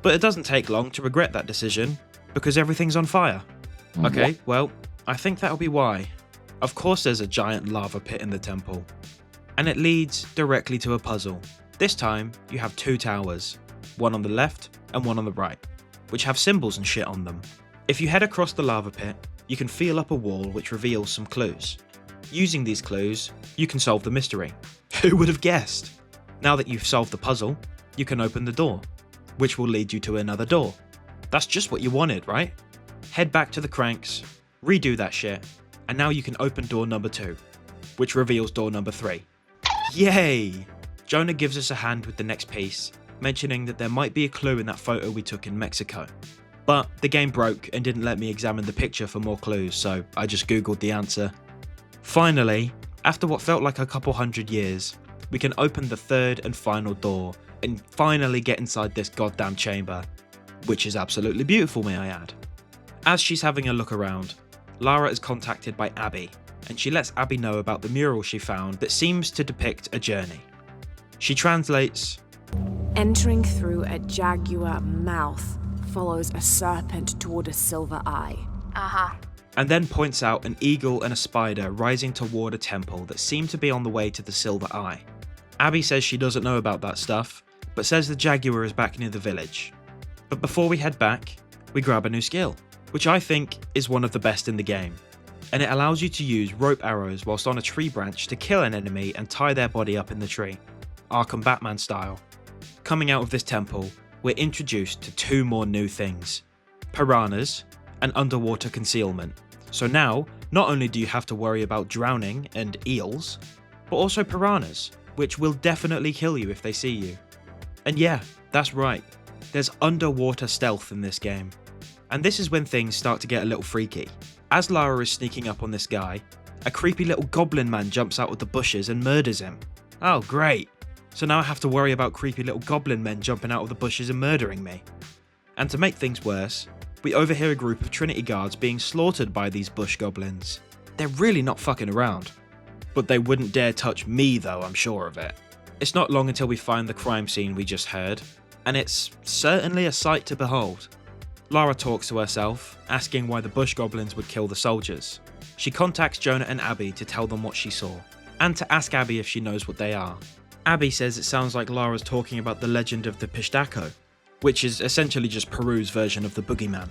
But it doesn't take long to regret that decision, because everything's on fire. Okay, well, I think that'll be why. Of course there's a giant lava pit in the temple, and it leads directly to a puzzle. This time, you have two towers, one on the left and one on the right, which have symbols and shit on them. If you head across the lava pit, you can feel up a wall which reveals some clues. Using these clues, you can solve the mystery. Who would have guessed? Now that you've solved the puzzle, you can open the door, which will lead you to another door. That's just what you wanted, right? Head back to the cranks, redo that shit, and now you can open door number 2, which reveals door number 3. Yay! Jonah gives us a hand with the next piece, mentioning that there might be a clue in that photo we took in Mexico. But the game broke and didn't let me examine the picture for more clues, so I just googled the answer. Finally, after what felt like a couple hundred years, we can open the third and final door and finally get inside this goddamn chamber, which is absolutely beautiful, may I add. As she's having a look around, Lara is contacted by Abby, and she lets Abby know about the mural she found that seems to depict a journey. She translates,
Entering through a jaguar mouth follows a serpent toward a silver eye.
and then points out an eagle and a spider rising toward a temple that seem to be on the way to the Silver Eye. Abby says she doesn't know about that stuff, but says the jaguar is back near the village. But before we head back, we grab a new skill, which I think is one of the best in the game, and it allows you to use rope arrows whilst on a tree branch to kill an enemy and tie their body up in the tree, Arkham Batman style. Coming out of this temple, we're introduced to 2 more new things, piranhas and underwater concealment. So now, not only do you have to worry about drowning and eels, but also piranhas, which will definitely kill you if they see you. And yeah, that's right, there's underwater stealth in this game. And this is when things start to get a little freaky. As Lara is sneaking up on this guy, a creepy little goblin man jumps out of the bushes and murders him. Oh great, so now I have to worry about creepy little goblin men jumping out of the bushes and murdering me. And to make things worse, we overhear a group of Trinity guards being slaughtered by these bush goblins. They're really not fucking around. But they wouldn't dare touch me though, I'm sure of it. It's not long until we find the crime scene we just heard, and it's certainly a sight to behold. Lara talks to herself, asking why the bush goblins would kill the soldiers. She contacts Jonah and Abby to tell them what she saw, and to ask Abby if she knows what they are. Abby says it sounds like Lara's talking about the legend of the Pishtako, which is essentially just Peru's version of the boogeyman.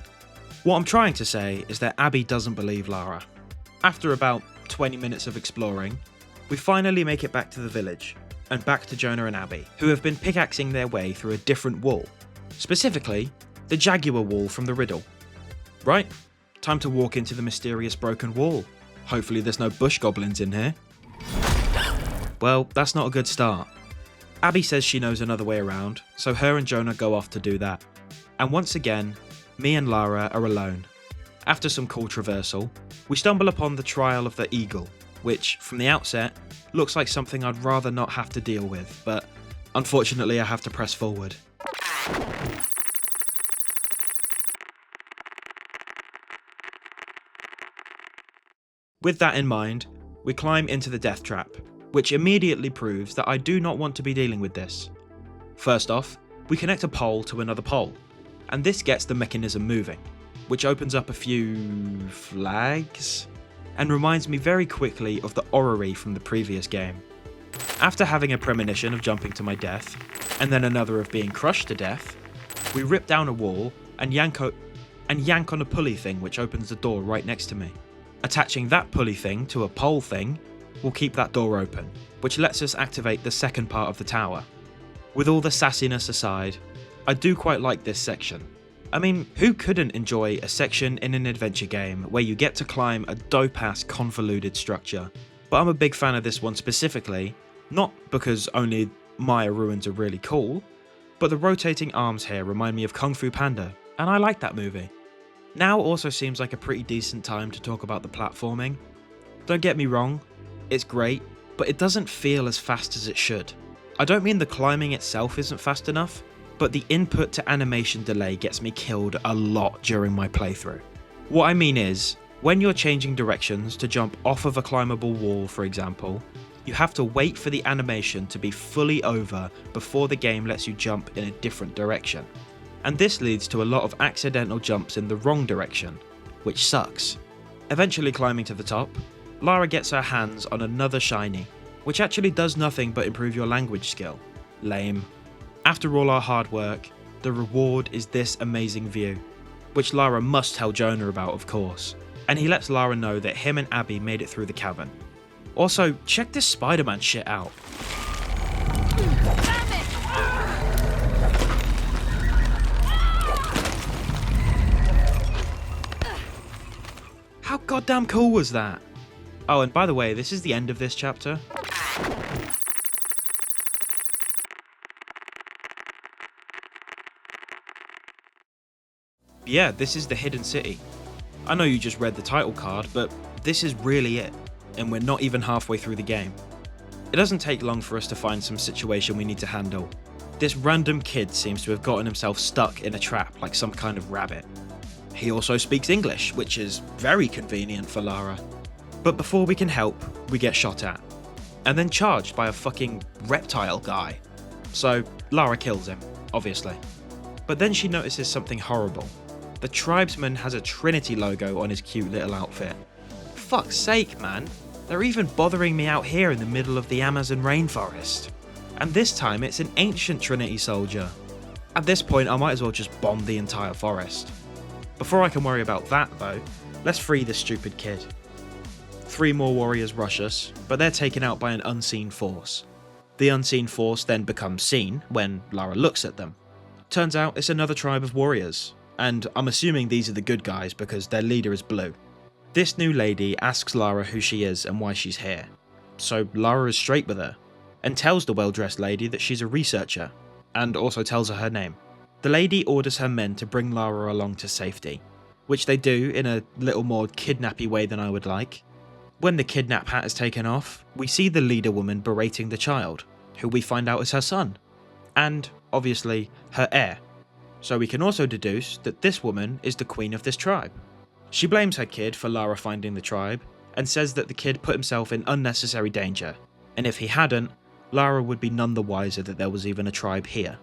What I'm trying to say is that Abby doesn't believe Lara. After about 20 minutes of exploring, we finally make it back to the village, and back to Jonah and Abby, who have been pickaxing their way through a different wall. Specifically, the Jaguar wall from the riddle. Right, time to walk into the mysterious broken wall. Hopefully there's no bush goblins in here. Well, that's not a good start. Abby says she knows another way around, so her and Jonah go off to do that. And once again, me and Lara are alone. After some cool traversal, we stumble upon the trial of the eagle, which, from the outset, looks like something I'd rather not have to deal with, but unfortunately I have to press forward. With that in mind, we climb into the death trap, which immediately proves that I do not want to be dealing with this. First off, we connect a pole to another pole, and this gets the mechanism moving, which opens up a few flags, and reminds me very quickly of the orrery from the previous game. After having a premonition of jumping to my death, and then another of being crushed to death, we rip down a wall and yank on a pulley thing which opens the door right next to me. Attaching that pulley thing to a pole thing will keep that door open, which lets us activate the second part of the tower. With all the sassiness aside, I do quite like this section. I mean, who couldn't enjoy a section in an adventure game where you get to climb a dope-ass convoluted structure? But I'm a big fan of this one specifically, not because only Maya ruins are really cool, but the rotating arms here remind me of Kung Fu Panda, and I like that movie. Now also seems like a pretty decent time to talk about the platforming. Don't get me wrong, it's great, but it doesn't feel as fast as it should. I don't mean the climbing itself isn't fast enough, but the input to animation delay gets me killed a lot during my playthrough. What I mean is, when you're changing directions to jump off of a climbable wall, for example, you have to wait for the animation to be fully over before the game lets you jump in a different direction. And this leads to a lot of accidental jumps in the wrong direction, which sucks. Eventually climbing to the top, Lara gets her hands on another shiny, which actually does nothing but improve your language skill. Lame. After all our hard work, the reward is this amazing view, which Lara must tell Jonah about, of course, and he lets Lara know that him and Abby made it through the cavern. Also, check this Spider-Man shit out. How goddamn cool was that? Oh, and by the way, this is the end of this chapter. Yeah, this is the hidden city. I know you just read the title card, but this is really it, and we're not even halfway through the game. It doesn't take long for us to find some situation we need to handle. This random kid seems to have gotten himself stuck in a trap like some kind of rabbit. He also speaks English, which is very convenient for Lara. But before we can help, we get shot at, and then charged by a fucking reptile guy. So Lara kills him, obviously. But then she notices something horrible. The tribesman has a Trinity logo on his cute little outfit. Fuck's sake, man. They're even bothering me out here in the middle of the Amazon rainforest. And this time it's an ancient Trinity soldier. At this point I might as well just bomb the entire forest. Before I can worry about that though, let's free this stupid kid. 3 more warriors rush us, but they're taken out by an unseen force. The unseen force then becomes seen when Lara looks at them. Turns out it's another tribe of warriors, and I'm assuming these are the good guys because their leader is blue. This new lady asks Lara who she is and why she's here. So Lara is straight with her, and tells the well-dressed lady that she's a researcher, and also tells her her name. The lady orders her men to bring Lara along to safety, which they do in a little more kidnappy way than I would like. When the kidnap hat is taken off, we see the leader woman berating the child, who we find out is her son, and, obviously, her heir. So we can also deduce that this woman is the queen of this tribe. She blames her kid for Lara finding the tribe, and says that the kid put himself in unnecessary danger, and if he hadn't, Lara would be none the wiser that there was even a tribe here.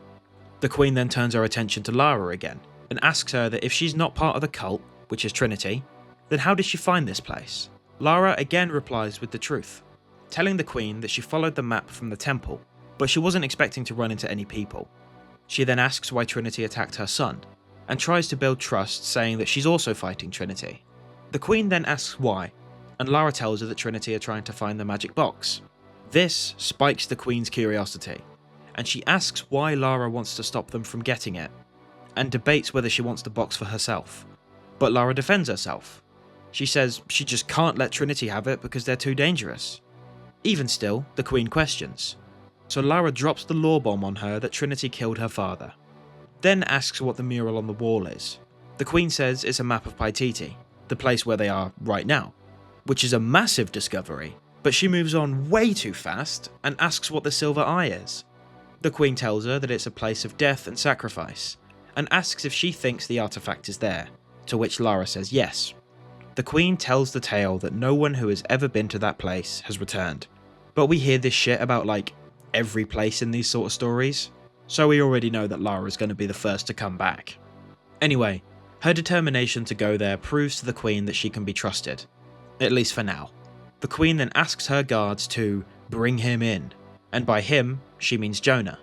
The queen then turns her attention to Lara again, and asks her that if she's not part of the cult, which is Trinity, then how did she find this place? Lara again replies with the truth, telling the queen that she followed the map from the temple, but she wasn't expecting to run into any people. She then asks why Trinity attacked her son, and tries to build trust, saying that she's also fighting Trinity. The queen then asks why, and Lara tells her that Trinity are trying to find the magic box. This spikes the queen's curiosity, and she asks why Lara wants to stop them from getting it, and debates whether she wants the box for herself. But Lara defends herself. She says she just can't let Trinity have it because they're too dangerous. Even still, the queen questions. So Lara drops the lore bomb on her that Trinity killed her father. Then asks what the mural on the wall is. The queen says it's a map of Paititi, the place where they are right now, which is a massive discovery, but she moves on way too fast and asks what the silver eye is. The queen tells her that it's a place of death and sacrifice, and asks if she thinks the artifact is there, to which Lara says yes. The queen tells the tale that no one who has ever been to that place has returned, but we hear this shit about like every place in these sort of stories, so we already know that Lara is going to be the first to come back. Anyway, her determination to go there proves to the queen that she can be trusted, at least for now. The queen then asks her guards to bring him in, and by him, she means Jonah.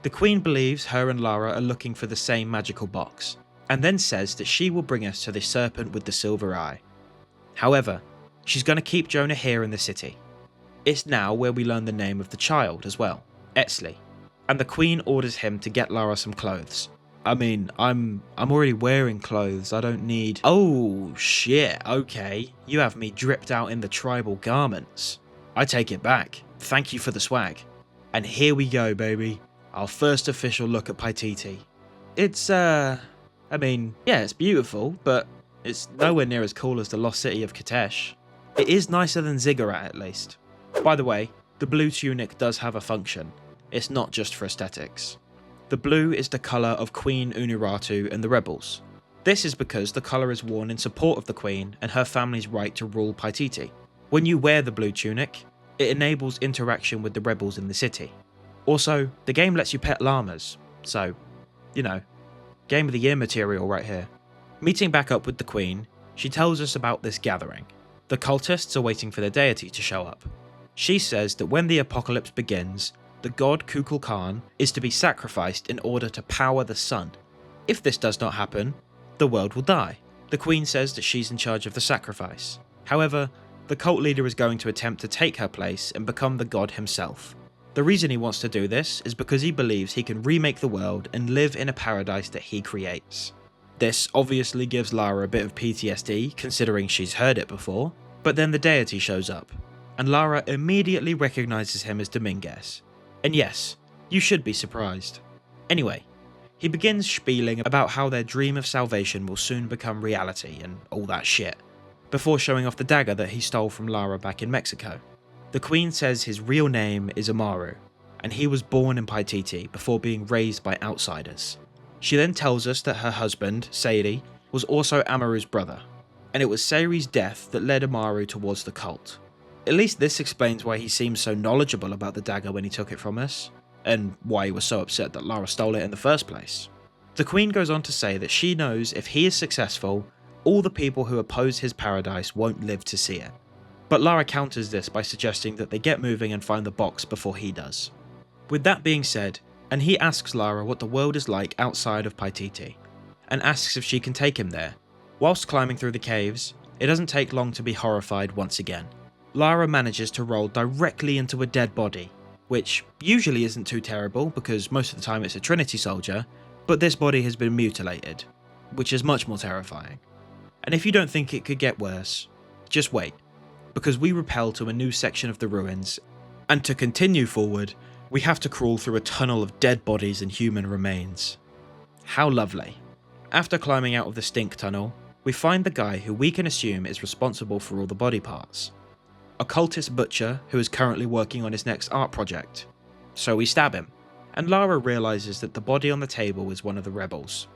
The queen believes her and Lara are looking for the same magical box, and then says that she will bring us to the serpent with the silver eye. However, she's going to keep Jonah here in the city. It's now where we learn the name of the child as well, Etzli, and the queen orders him to get Lara some clothes. I mean, I'm already wearing clothes, I don't need... Oh shit, okay, you have me dripped out in the tribal garments. I take it back, thank you for the swag. And here we go, baby, our first official look at Paititi. It's I mean, yeah, it's beautiful, but it's nowhere near as cool as the lost city of Katesh. It is nicer than Ziggurat at least. By the way, the blue tunic does have a function. It's not just for aesthetics. The blue is the colour of Queen Unuratu and the rebels. This is because the colour is worn in support of the queen and her family's right to rule Paititi. When you wear the blue tunic, it enables interaction with the rebels in the city. Also, the game lets you pet llamas, so, you know, Game of the Year material right here. Meeting back up with the queen, she tells us about this gathering. The cultists are waiting for their deity to show up. She says that when the apocalypse begins, the god Kukulkan is to be sacrificed in order to power the sun. If this does not happen, the world will die. The queen says that she's in charge of the sacrifice. However, the cult leader is going to attempt to take her place and become the god himself. The reason he wants to do this is because he believes he can remake the world and live in a paradise that he creates. This obviously gives Lara a bit of PTSD, considering she's heard it before, but then the deity shows up, and Lara immediately recognises him as Dominguez. And yes, you should be surprised. Anyway, he begins spieling about how their dream of salvation will soon become reality and all that shit, before showing off the dagger that he stole from Lara back in Mexico. The queen says his real name is Amaru, and he was born in Paititi before being raised by outsiders. She then tells us that her husband, Sadie, was also Amaru's brother, and it was Sayri's death that led Amaru towards the cult. At least this explains why he seems so knowledgeable about the dagger when he took it from us, and why he was so upset that Lara stole it in the first place. The queen goes on to say that she knows if he is successful, all the people who oppose his paradise won't live to see it. But Lara counters this by suggesting that they get moving and find the box before he does. With that being said, and he asks Lara what the world is like outside of Paititi, and asks if she can take him there. Whilst climbing through the caves, it doesn't take long to be horrified once again. Lara manages to roll directly into a dead body, which usually isn't too terrible because most of the time it's a Trinity soldier, but this body has been mutilated, which is much more terrifying. And if you don't think it could get worse, just wait, because we rappel to a new section of the ruins, and to continue forward, we have to crawl through a tunnel of dead bodies and human remains. How lovely. After climbing out of the stink tunnel, we find the guy who we can assume is responsible for all the body parts. A cultist butcher who is currently working on his next art project. So we stab him, and Lara realises that the body on the table is one of the rebels.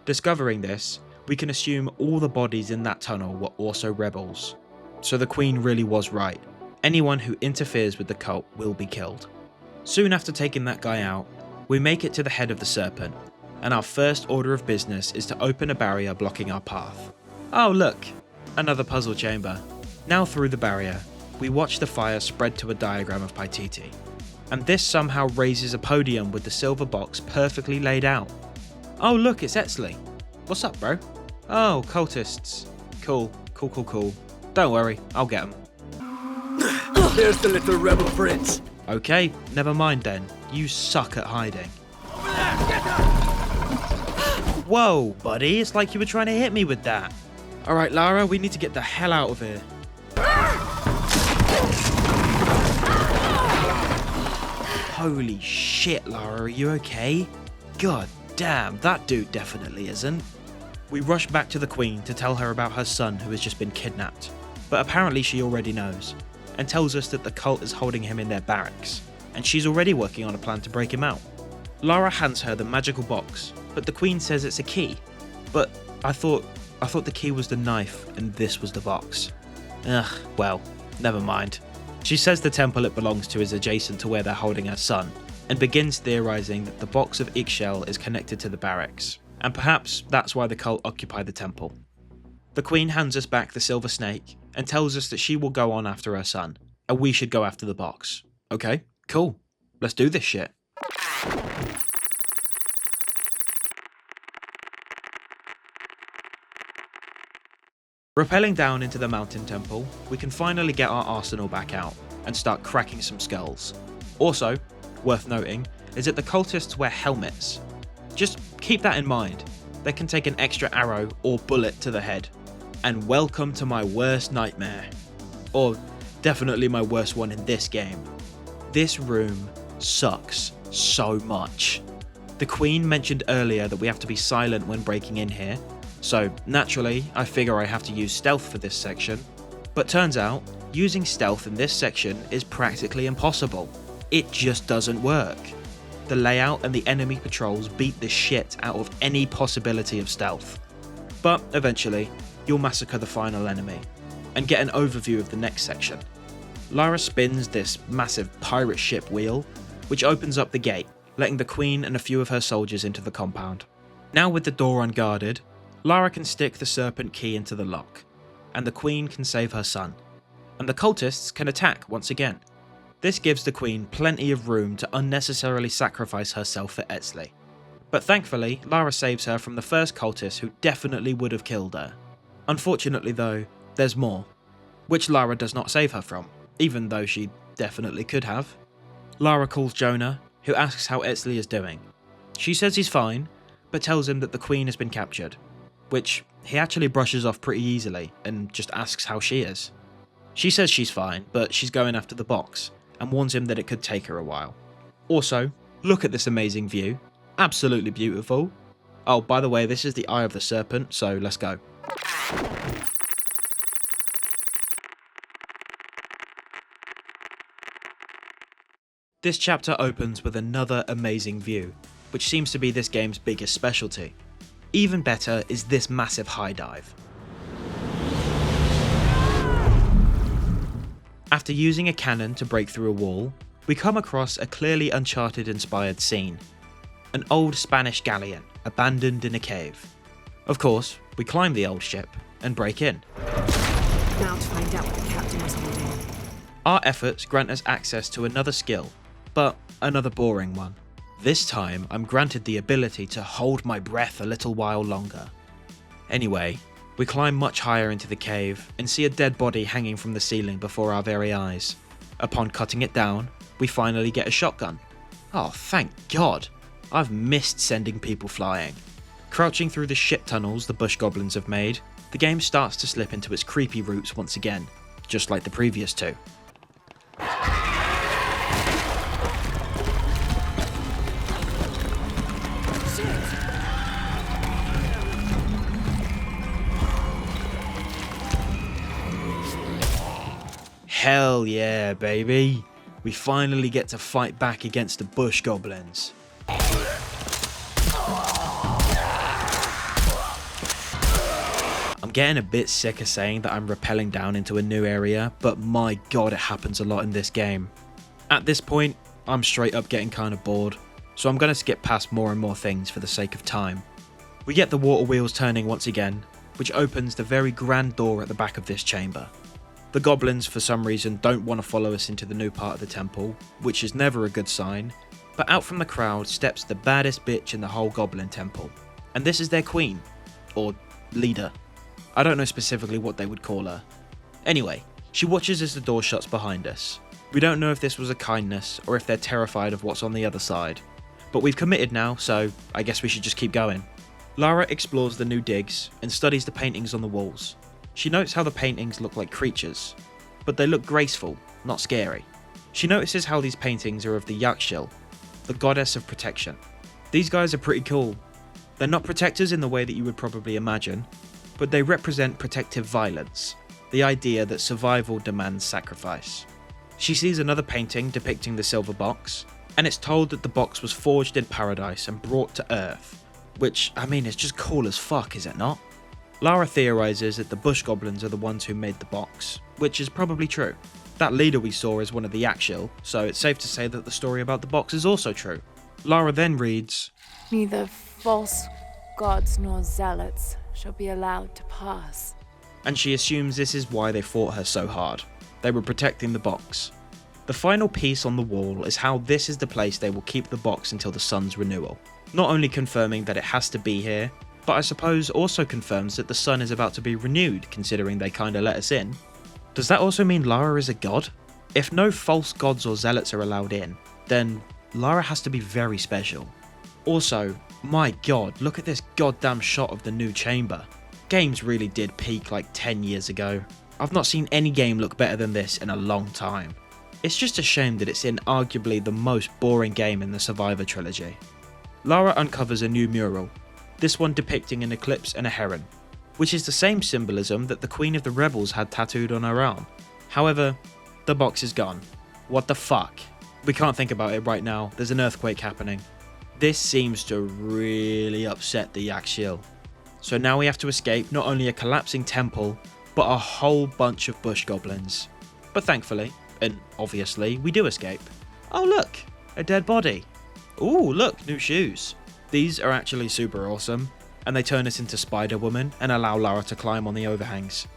Discovering this, we can assume all the bodies in that tunnel were also rebels. So the Queen really was right. Anyone who interferes with the cult will be killed. Soon after taking that guy out, we make it to the head of the serpent, and our first order of business is to open a barrier blocking our path. Oh look, another puzzle chamber. Now through the barrier, we watch the fire spread to a diagram of Paititi, and this somehow raises a podium with the silver box perfectly laid out. Oh look, it's Etzli. What's up, bro? Oh, cultists. Cool. Don't worry, I'll get them.
There's the little rebel prince.
Okay, never mind then. You suck at hiding. Whoa, buddy, it's like you were trying to hit me with that. Alright, Lara, we need to get the hell out of here. Holy shit, Lara, are you okay? God damn, that dude definitely isn't. We rush back to the Queen to tell her about her son who has just been kidnapped, but apparently she already knows, and tells us that the cult is holding him in their barracks, and she's already working on a plan to break him out. Lara hands her the magical box, but the Queen says it's a key. But I thought the key was the knife and this was the box. Ugh, well, never mind. She says the temple it belongs to is adjacent to where they're holding her son, and begins theorizing that the box of Ixchel is connected to the barracks, and perhaps that's why the cult occupy the temple. The Queen hands us back the silver snake and tells us that she will go on after her son, and we should go after the box. Okay, cool. Let's do this shit. Rappelling down into the mountain temple, we can finally get our arsenal back out and start cracking some skulls. Also, worth noting, is that the cultists wear helmets. Just keep that in mind. They can take an extra arrow or bullet to the head. And welcome to my worst nightmare. Or definitely my worst one in this game. This room sucks so much. The Queen mentioned earlier that we have to be silent when breaking in here, so naturally I figure I have to use stealth for this section, but turns out using stealth in this section is practically impossible. It just doesn't work. The layout and the enemy patrols beat the shit out of any possibility of stealth. But eventually, you'll massacre the final enemy, and get an overview of the next section. Lara spins this massive pirate ship wheel, which opens up the gate, letting the Queen and a few of her soldiers into the compound. Now with the door unguarded, Lara can stick the serpent key into the lock, and the Queen can save her son, and the cultists can attack once again. This gives the Queen plenty of room to unnecessarily sacrifice herself for Etzli. But thankfully, Lara saves her from the first cultist who definitely would have killed her. Unfortunately though, there's more, which Lara does not save her from, even though she definitely could have. Lara calls Jonah, who asks how Etzli is doing. She says he's fine, but tells him that the Queen has been captured, which he actually brushes off pretty easily and just asks how she is. She says she's fine, but she's going after the box, and warns him that it could take her a while. Also, look at this amazing view. Absolutely beautiful. Oh, by the way, this is the Eye of the Serpent, so let's go. This chapter opens with another amazing view, which seems to be this game's biggest specialty. Even better is this massive high dive. After using a cannon to break through a wall, we come across a clearly Uncharted-inspired scene. An old Spanish galleon, abandoned in a cave. Of course, we climb the old ship and break in.
Now to find out what the captain was holding.
Our efforts grant us access to another skill, but another boring one. This time, I'm granted the ability to hold my breath a little while longer. Anyway, we climb much higher into the cave and see a dead body hanging from the ceiling before our very eyes. Upon cutting it down, we finally get a shotgun. Oh, thank God! I've missed sending people flying. Crouching through the shit tunnels the bush goblins have made, the game starts to slip into its creepy roots once again, just like the previous two. Hell yeah, baby. We finally get to fight back against the bush goblins. I'm getting a bit sick of saying that I'm rappelling down into a new area, but my god, it happens a lot in this game. At this point, I'm straight up getting kind of bored, so I'm going to skip past more and more things for the sake of time. We get the water wheels turning once again, which opens the very grand door at the back of this chamber. The goblins, for some reason, don't want to follow us into the new part of the temple, which is never a good sign, but out from the crowd steps the baddest bitch in the whole goblin temple, and this is their queen, or leader. I don't know specifically what they would call her. Anyway, she watches as the door shuts behind us. We don't know if this was a kindness or if they're terrified of what's on the other side, but we've committed now, so I guess we should just keep going. Lara explores the new digs and studies the paintings on the walls. She notes how the paintings look like creatures, but they look graceful, not scary. She notices how these paintings are of the Yakshil, the goddess of protection. These guys are pretty cool. They're not protectors in the way that you would probably imagine, but they represent protective violence, the idea that survival demands sacrifice. She sees another painting depicting the silver box, and it's told that the box was forged in paradise and brought to Earth, which, I mean, is just cool as fuck, is it not? Lara theorizes that the bush goblins are the ones who made the box, which is probably true. That leader we saw is one of the Yakshil, so it's safe to say that the story about the box is also true. Lara then reads,
Neither false gods nor zealots shall be allowed to pass.
and she assumes this is why they fought her so hard. They were protecting the box. The final piece on the wall is how this is the place they will keep the box until the sun's renewal. Not only confirming that it has to be here, but I suppose also confirms that the sun is about to be renewed, considering they kinda let us in. Does that also mean Lara is a god? If no false gods or zealots are allowed in, then Lara has to be very special. Also, my god, look at this goddamn shot of the new chamber. Games really did peak like 10 years ago. I've not seen any game look better than this in a long time. It's just a shame that it's in arguably the most boring game in the Survivor trilogy. Lara uncovers a new mural, this one depicting an eclipse and a heron, which is the same symbolism that the Queen of the Rebels had tattooed on her arm. However, the box is gone. What the fuck? We can't think about it right now, there's an earthquake happening. This seems to really upset the Yakshil. So now we have to escape not only a collapsing temple, but a whole bunch of bush goblins. But thankfully, and obviously, we do escape. Oh look, a dead body. Ooh, look, new shoes. These are actually super awesome, and they turn us into Spider-Woman and allow Lara to climb on the overhangs.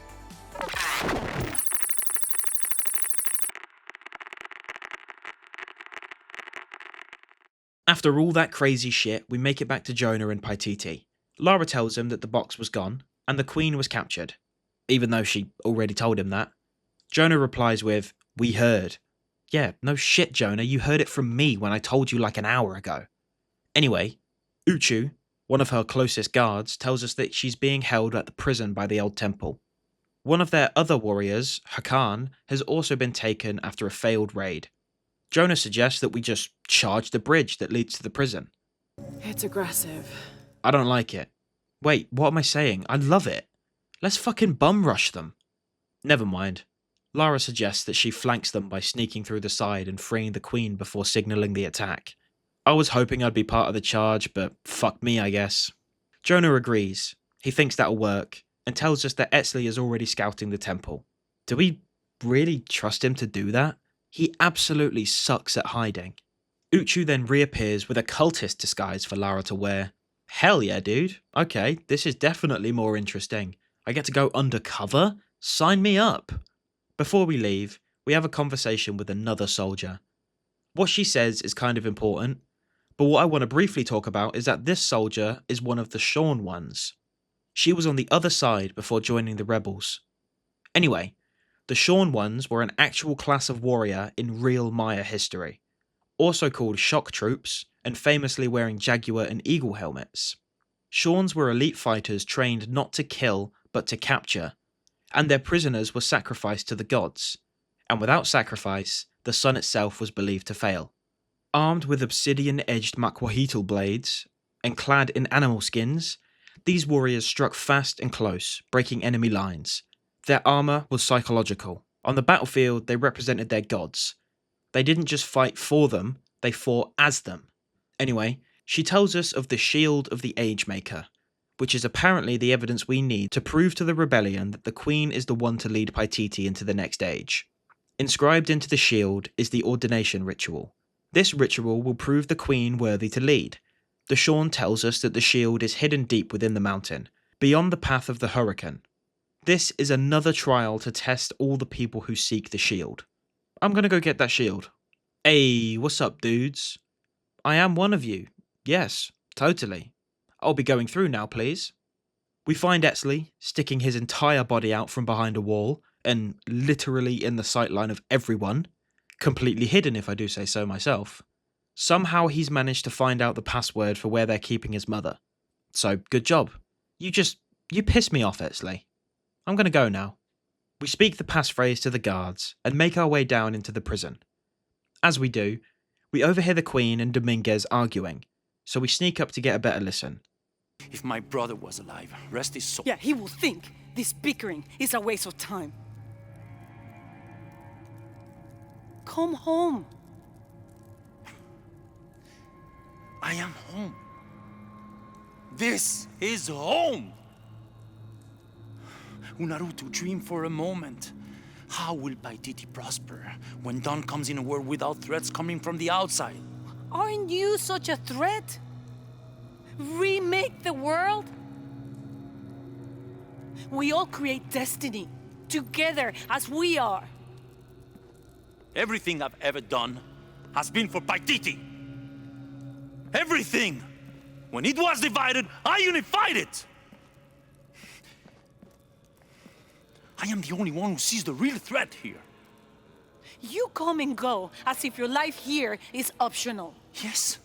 After all that crazy shit, we make it back to Jonah and Paititi. Lara tells him that the box was gone, and the Queen was captured, even though she already told him that. Jonah replies with, "We heard." Yeah, no shit, Jonah, you heard it from me when I told you like an hour ago. Anyway, Uchu, one of her closest guards, tells us that she's being held at the prison by the old temple. One of their other warriors, Hakan, has also been taken after a failed raid. Jonah suggests that we just charge the bridge that leads to the prison.
It's aggressive.
I don't like it. Wait, what am I saying? I love it. Let's fucking bum rush them. Never mind. Lara suggests that she flanks them by sneaking through the side and freeing the Queen before signalling the attack. I was hoping I'd be part of the charge, but fuck me, I guess. Jonah agrees. He thinks that'll work, and tells us that Etzli is already scouting the temple. Do we really trust him to do that? He absolutely sucks at hiding. Uchu then reappears with a cultist disguise for Lara to wear. Hell yeah, dude. Okay, this is definitely more interesting. I get to go undercover? Sign me up. Before we leave, we have a conversation with another soldier. What she says is kind of important, but what I want to briefly talk about is that this soldier is one of the Shorn ones. She was on the other side before joining the rebels. Anyway, the Shorn ones were an actual class of warrior in real Maya history, also called shock troops and famously wearing jaguar and eagle helmets. Shorns were elite fighters trained not to kill but to capture, and their prisoners were sacrificed to the gods, and without sacrifice, the sun itself was believed to fail. Armed with obsidian-edged makwahital blades, and clad in animal skins, these warriors struck fast and close, breaking enemy lines. Their armour was psychological, On the battlefield, they represented their gods. They didn't just fight for them, they fought as them. Anyway, she tells us of the Shield of the Agemaker, which is apparently the evidence we need to prove to the rebellion that the Queen is the one to lead Paititi into the next age. Inscribed into the shield is the ordination ritual. This ritual will prove the Queen worthy to lead. The Shawn tells us that the shield is hidden deep within the mountain, beyond the path of the hurricane. This is another trial to test all the people who seek the shield. I'm gonna go get that shield. Hey, what's up, dudes? I am one of you. Yes, totally. I'll be going through now, please. We find Etzli sticking his entire body out from behind a wall, and literally in the sightline of everyone, completely hidden if I do say so myself. Somehow he's managed to find out the password for where they're keeping his mother. So, good job. You piss me off, Etzli. I'm gonna go now. We speak the passphrase to the guards, and make our way down into the prison. As we do, we overhear the Queen and Dominguez arguing, so we sneak up to get a better listen.
If my brother was alive, rest his soul.
Yeah, he will think this bickering is a waste of time. Come home.
I am home. This is home. Unarutu, dream for a moment. How will Paititi prosper when Dawn comes in a world without threats coming from the outside?
Aren't you such a threat? Remake the world? We all create destiny, together as we are.
Everything I've ever done has been for Paititi. Everything! When it was divided, I unified it! I am the only one who sees the real threat here.
You come and go as if your life here is optional.
Yes.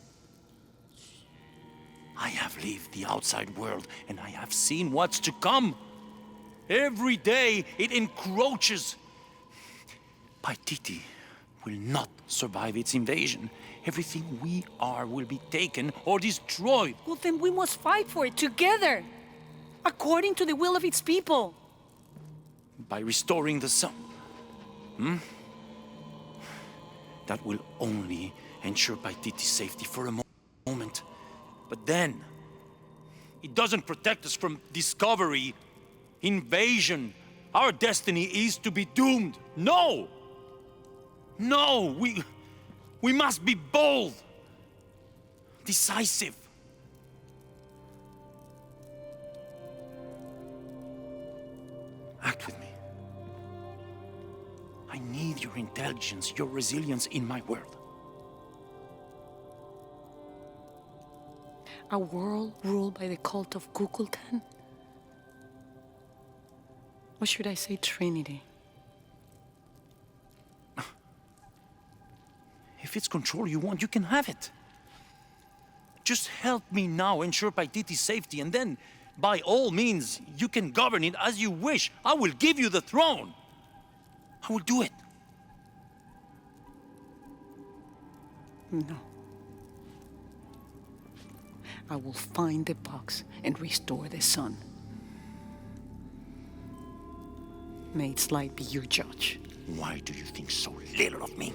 I have lived the outside world and I have seen what's to come. Every day it encroaches. Paititi will not survive its invasion. Everything we are will be taken or destroyed.
Well, then we must fight for it together, according to the will of its people.
By restoring the sun. That will only ensure Paititi's safety for a moment. But then, it doesn't protect us from discovery, invasion. Our destiny is to be doomed. No! No! We must be bold, decisive. Act with me. I need your intelligence, your resilience in my world.
A world ruled by the cult of Kukulkan? Or should I say Trinity?
If it's control you want, you can have it. Just help me now ensure Paititi's safety, and then, by all means, you can govern it as you wish. I will give you the throne. I will do it.
No. I will find the box and restore the sun. May its light be your judge.
Why do you think so little of me?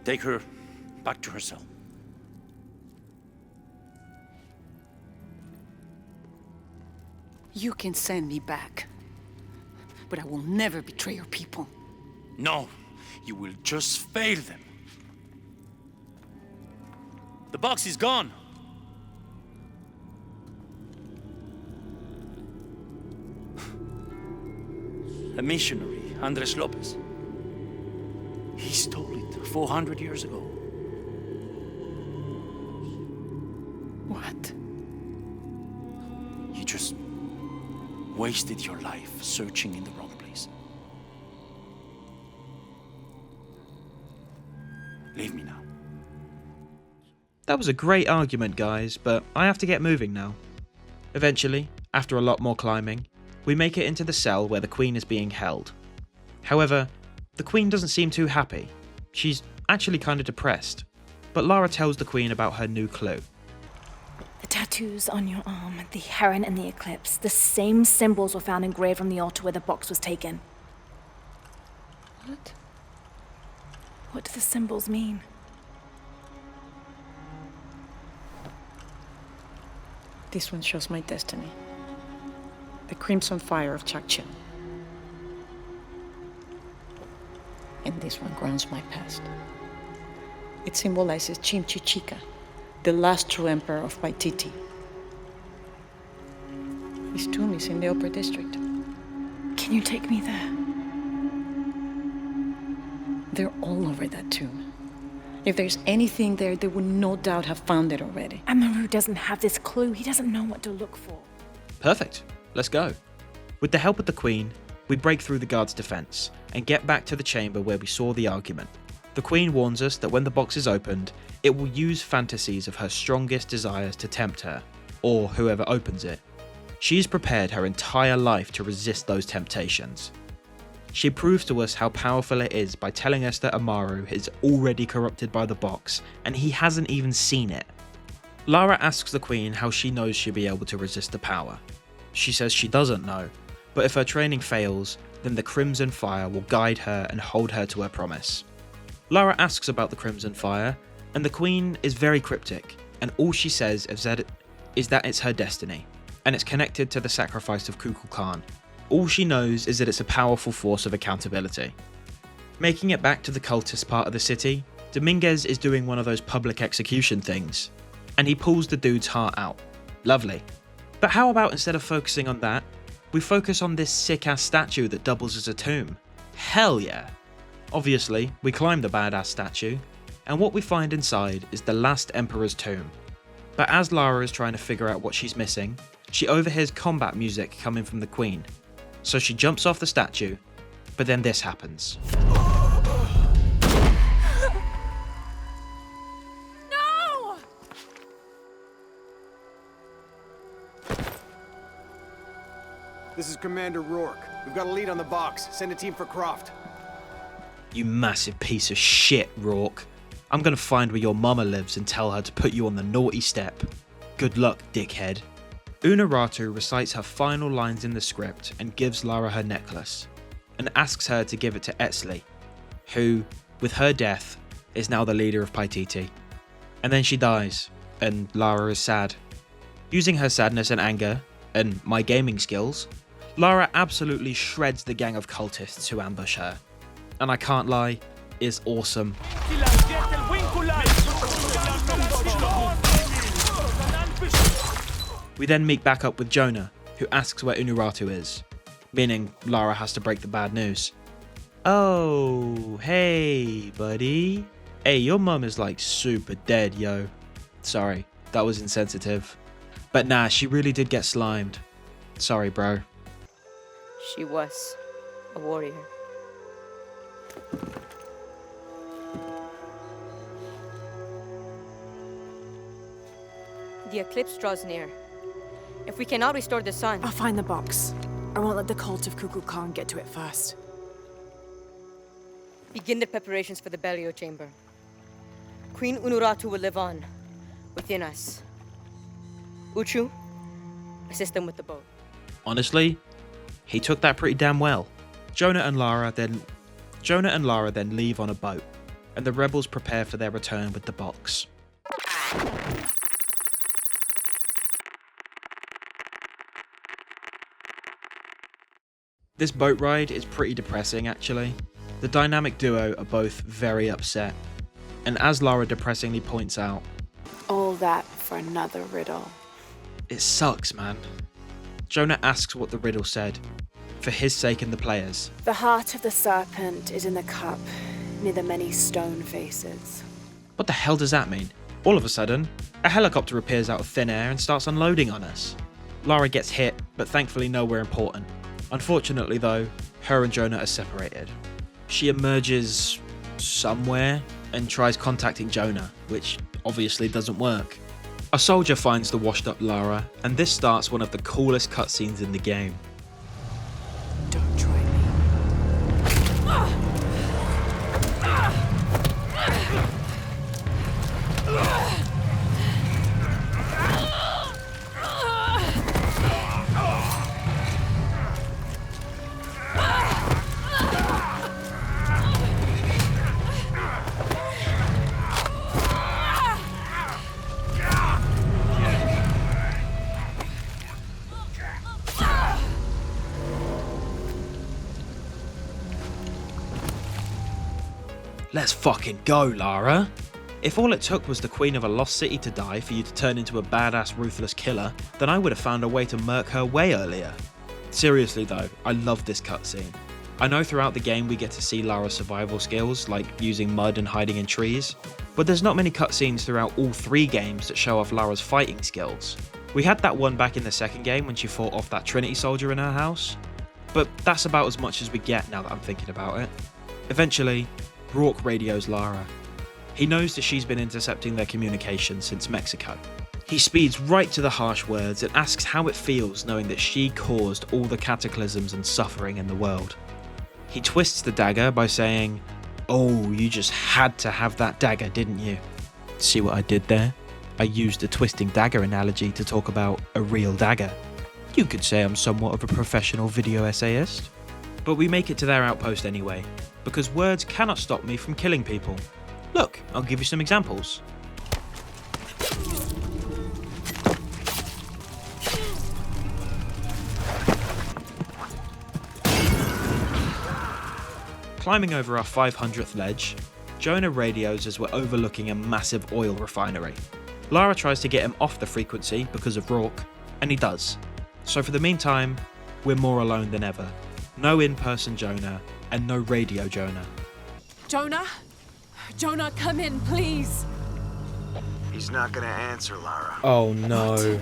Take her back to her cell.
You can send me back, but I will never betray your people.
No, you will just fail them. The box is gone. A missionary, Andres Lopez. He stole it 400 years ago.
What?
You just wasted your life searching in the wrong place. Leave me now.
That was a great argument, guys, but I have to get moving now. Eventually, after a lot more climbing, we make it into the cell where the Queen is being held. However, the Queen doesn't seem too happy. She's actually kind of depressed. But Lara tells the Queen about her new clue.
The
tattoos on your arm, the heron and the eclipse. The same symbols were found engraved on the altar where the box was taken.
What?
What do the symbols mean?
This one shows my destiny. The crimson fire of Chakchen. And this one grounds my past. It symbolizes Chimchichica, the last true emperor of Paititi. His tomb is in the upper district.
Can you take me there?
They're all over that tomb. If there's anything there, they would no doubt have found it already.
Amaru doesn't have this clue. He doesn't know what to look for.
Perfect. Let's go. With the help of the Queen, we break through the guard's defense and get back to the chamber where we saw the argument. The Queen warns us that when the box is opened, it will use fantasies of her strongest desires to tempt her, or whoever opens it. She's prepared her entire life to resist those temptations. She proves to us how powerful it is by telling us that Amaru is already corrupted by the box, and he hasn't even seen it. Lara asks the Queen how she knows she'll be able to resist the power. She says she doesn't know, but if her training fails, then the Crimson Fire will guide her and hold her to her promise. Lara asks about the Crimson Fire, and the Queen is very cryptic, and all she says is that it's her destiny, and it's connected to the sacrifice of Kukulkan. All she knows is that it's a powerful force of accountability. Making it back to the cultist part of the city, Dominguez is doing one of those public execution things, and he pulls the dude's heart out. Lovely. But how about instead of focusing on that, we focus on this sick-ass statue that doubles as a tomb? Hell yeah! Obviously, we climb the badass statue, and what we find inside is the last Emperor's tomb. But as Lara is trying to figure out what she's missing, she overhears combat music coming from the Queen. So she jumps off the statue, but then this happens.
No!
This is Commander Rourke. We've got a lead on the box. Send a team for Croft.
You massive piece of shit, Rourke. I'm gonna find where your mama lives and tell her to put you on the naughty step. Good luck, dickhead. Unuratu recites her final lines in the script and gives Lara her necklace, and asks her to give it to Etzli, who, with her death, is now the leader of Paititi. And then she dies, and Lara is sad. Using her sadness and anger, and my gaming skills, Lara absolutely shreds the gang of cultists who ambush her. And I can't lie, it's awesome. We then meet back up with Jonah, who asks where Unuratu is, meaning Lara has to break the bad news. Oh, hey, buddy. Hey, your mum is like super dead, yo. Sorry, that was insensitive. But nah, she really did get slimed. Sorry, bro.
She was a warrior. The eclipse draws near. If we cannot restore the sun...
I'll find the box. I won't let the cult of Kukulkan get to it first.
Begin the preparations for the burial chamber. Queen Unuratu will live on, within us. Uchu, assist them with the boat.
Honestly, he took that pretty damn well. Jonah and Lara then leave on a boat, and the rebels prepare for their return with the box. This boat ride is pretty depressing, actually. The dynamic duo are both very upset, and as Lara depressingly points out,
All that for another riddle.
it sucks, man. Jonah asks what the riddle said, for his sake and the players.
The heart of the serpent is in the cup, near the many stone faces.
What the hell does that mean? All of a sudden, a helicopter appears out of thin air and starts unloading on us. Lara gets hit, but thankfully nowhere important. Unfortunately though, her and Jonah are separated. She emerges somewhere and tries contacting Jonah, which obviously doesn't work. A soldier finds the washed up Lara, and this starts one of the coolest cutscenes in the game.
Don't try me.
Let's fucking go, Lara. If all it took was the queen of a lost city to die for you to turn into a badass ruthless killer, then I would have found a way to murk her way earlier. Seriously though, I love this cutscene. I know throughout the game we get to see Lara's survival skills, like using mud and hiding in trees, but there's not many cutscenes throughout all 3 games that show off Lara's fighting skills. We had that one back in the second game when she fought off that Trinity soldier in her house, but that's about as much as we get now that I'm thinking about it. Eventually, Rourke radios Lara. He knows that she's been intercepting their communication since Mexico. He speeds right to the harsh words and asks how it feels knowing that she caused all the cataclysms and suffering in the world. He twists the dagger by saying, "Oh, you just had to have that dagger, didn't you?" See what I did there? I used a twisting dagger analogy to talk about a real dagger. You could say I'm somewhat of a professional video essayist. But we make it to their outpost anyway, because words cannot stop me from killing people. Look, I'll give you some examples. Climbing over our 500th ledge, Jonah radios as we're overlooking a massive oil refinery. Lara tries to get him off the frequency because of Rourke, and he does. So for the meantime, we're more alone than ever. No in-person Jonah, and no radio Jonah.
Jonah? Jonah, come in, please.
He's not gonna answer, Lara.
Oh no.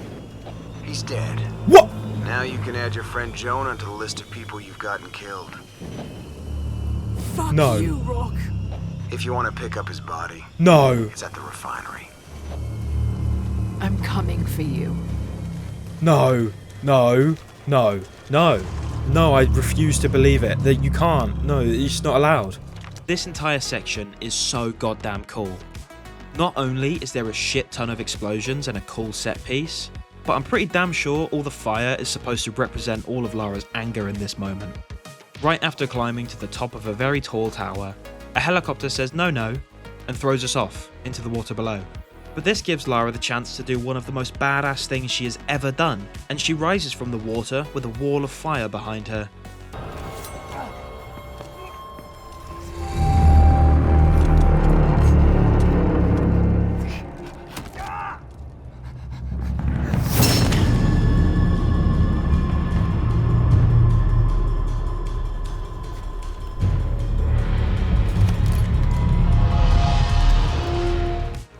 He's dead.
What?
Now you can add your friend Jonah to the list of people you've gotten killed.
Fuck
No.
you, Rourke.
If you want to pick up his body,
No.
it's at the refinery.
I'm coming for you.
No. No. No. No. No, I refuse to believe it. That you can't. No, it's just not allowed. This entire section is so goddamn cool. Not only is there a shit ton of explosions and a cool set piece, but I'm pretty damn sure all the fire is supposed to represent all of Lara's anger in this moment. Right after climbing to the top of a very tall tower, a helicopter says no and throws us off into the water below. But this gives Lara the chance to do one of the most badass things she has ever done, and she rises from the water with a wall of fire behind her.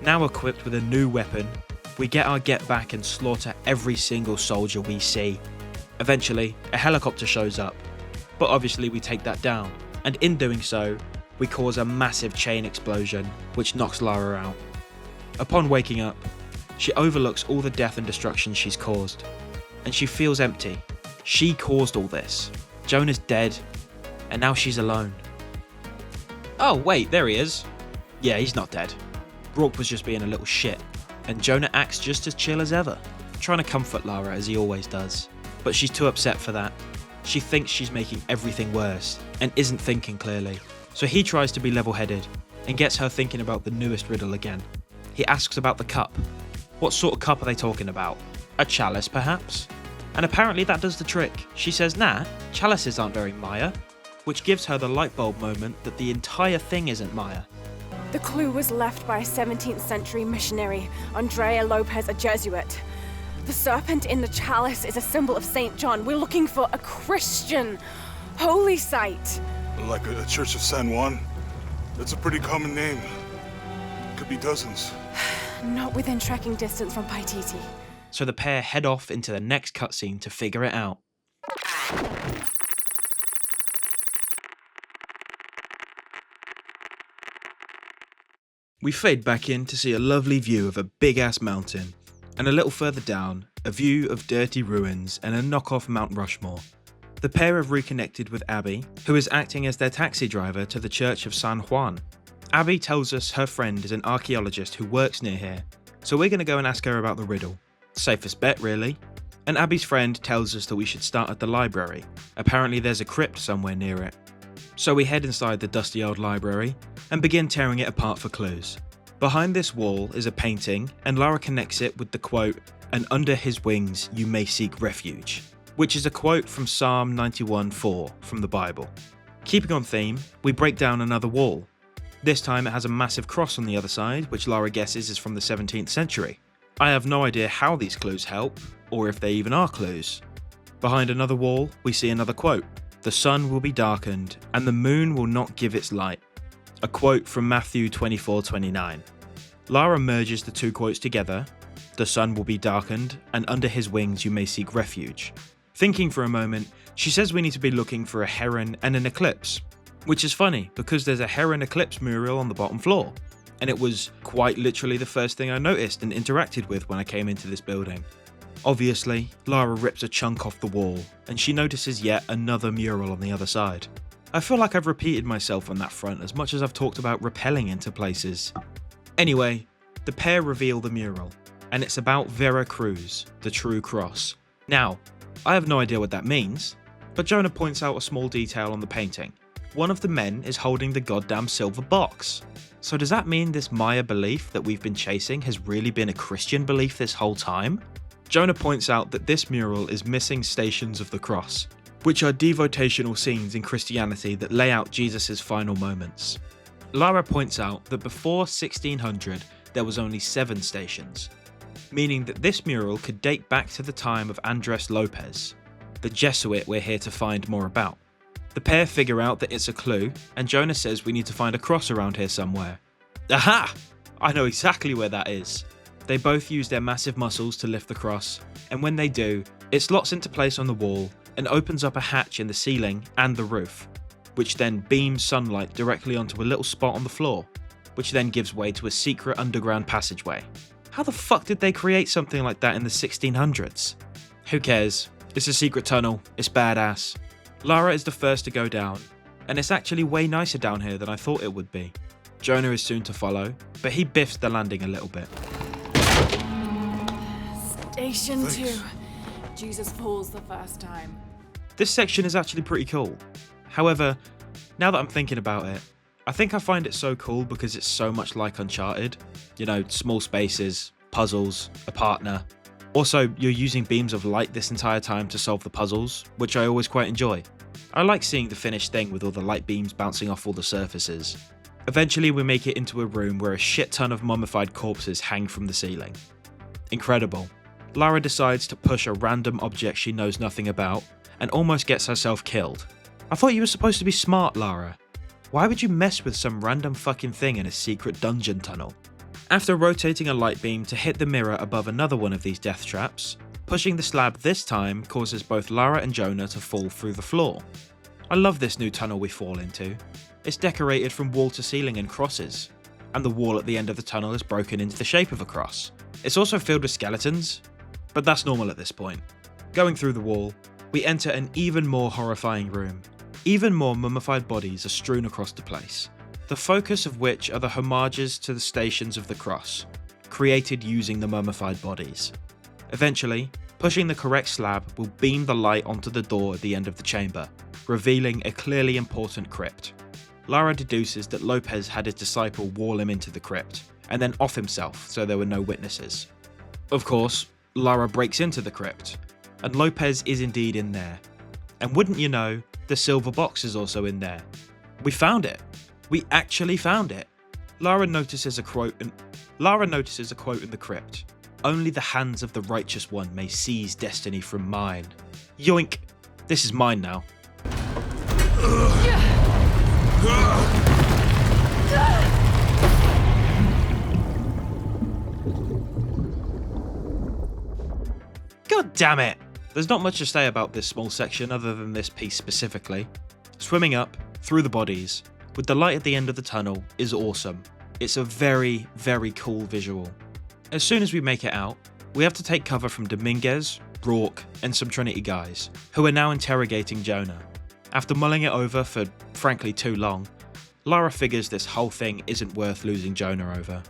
Now equipped with a new weapon, we get our get back and slaughter every single soldier we see. Eventually, a helicopter shows up, but obviously we take that down, and in doing so, we cause a massive chain explosion, which knocks Lara out. Upon waking up, she overlooks all the death and destruction she's caused, and she feels empty. She caused all this. Jonah's dead, and now she's alone. Oh wait, there he is. Yeah, he's not dead. Rourke was just being a little shit, and Jonah acts just as chill as ever, trying to comfort Lara as he always does. But she's too upset for that. She thinks she's making everything worse, and isn't thinking clearly. So he tries to be level-headed, and gets her thinking about the newest riddle again. He asks about the cup. What sort of cup are they talking about? A chalice, perhaps? And apparently that does the trick. She says, nah, chalices aren't very Maya, which gives her the light bulb moment that the entire thing isn't Maya.
The clue was left by a 17th century missionary, Andrea Lopez, a Jesuit. The serpent in the chalice is a symbol of St. John. We're looking for a Christian holy site.
Like a Church of San Juan? That's a pretty common name. Could be dozens.
Not within trekking distance from Paititi.
So the pair head off into the next cutscene to figure it out. We fade back in to see a lovely view of a big-ass mountain, and a little further down, a view of dirty ruins and a knockoff Mount Rushmore. The pair have reconnected with Abby, who is acting as their taxi driver to the Church of San Juan. Abby tells us her friend is an archaeologist who works near here, so we're going to go and ask her about the riddle. Safest bet, really. And Abby's friend tells us that we should start at the library. Apparently there's a crypt somewhere near it. So we head inside the dusty old library and begin tearing it apart for clues. Behind this wall is a painting, and Lara connects it with the quote, "And under his wings you may seek refuge," which is a quote from Psalm 91:4 from the Bible. Keeping on theme, we break down another wall. This time it has a massive cross on the other side, which Lara guesses is from the 17th century. I have no idea how these clues help, or if they even are clues. Behind another wall, we see another quote. "The sun will be darkened, and the moon will not give its light." A quote from Matthew 24:29. Lara merges the two quotes together. "The sun will be darkened, and under his wings you may seek refuge." Thinking for a moment, she says we need to be looking for a heron and an eclipse. Which is funny, because there's a heron eclipse mural on the bottom floor. And it was quite literally the first thing I noticed and interacted with when I came into this building. Obviously, Lara rips a chunk off the wall, and she notices yet another mural on the other side. I feel like I've repeated myself on that front as much as I've talked about rappelling into places. Anyway, the pair reveal the mural, and it's about Vera Cruz, the true cross. Now, I have no idea what that means, but Jonah points out a small detail on the painting. One of the men is holding the goddamn silver box. So does that mean this Maya belief that we've been chasing has really been a Christian belief this whole time? Jonah points out that this mural is missing stations of the cross, which are devotational scenes in Christianity that lay out Jesus' final moments. Lara points out that before 1600 there was only 7 stations, meaning that this mural could date back to the time of Andres Lopez, the Jesuit we're here to find more about. The pair figure out that it's a clue, and Jonah says we need to find a cross around here somewhere. Aha! I know exactly where that is. They both use their massive muscles to lift the cross, and when they do, it slots into place on the wall and opens up a hatch in the ceiling and the roof, which then beams sunlight directly onto a little spot on the floor, which then gives way to a secret underground passageway. How the fuck did they create something like that in the 1600s? Who cares? It's a secret tunnel, it's badass. Lara is the first to go down, and it's actually way nicer down here than I thought it would be. Jonah is soon to follow, but he biffs the landing a little bit.
Station 2. Jesus falls the first time.
This section is actually pretty cool. However, now that I'm thinking about it, I think I find it so cool because it's so much like Uncharted. You know, small spaces, puzzles, a partner. Also, you're using beams of light this entire time to solve the puzzles, which I always quite enjoy. I like seeing the finished thing with all the light beams bouncing off all the surfaces. Eventually we make it into a room where a shit ton of mummified corpses hang from the ceiling. Incredible. Lara decides to push a random object she knows nothing about, and almost gets herself killed. I thought you were supposed to be smart, Lara. Why would you mess with some random fucking thing in a secret dungeon tunnel? After rotating a light beam to hit the mirror above another one of these death traps, pushing the slab this time causes both Lara and Jonah to fall through the floor. I love this new tunnel we fall into. It's decorated from wall to ceiling in crosses, and the wall at the end of the tunnel is broken into the shape of a cross. It's also filled with skeletons, but that's normal at this point. Going through the wall, we enter an even more horrifying room. Even more mummified bodies are strewn across the place, the focus of which are the homages to the stations of the cross, created using the mummified bodies. Eventually, pushing the correct slab will beam the light onto the door at the end of the chamber, revealing a clearly important crypt. Lara deduces that Lopez had his disciple wall him into the crypt, and then off himself so there were no witnesses. Of course, Lara breaks into the crypt, and Lopez is indeed in there. And wouldn't you know, the silver box is also in there. We found it. We actually found it. Lara notices a quote in the crypt. Only the hands of the righteous one may seize destiny from mine. Yoink! This is mine now. God damn it! There's not much to say about this small section other than this piece specifically. Swimming up, through the bodies, with the light at the end of the tunnel is awesome. It's a very, very cool visual. As soon as we make it out, we have to take cover from Dominguez, Rourke, and some Trinity guys, who are now interrogating Jonah. After mulling it over for, frankly, too long, Lara figures this whole thing isn't worth losing Jonah over.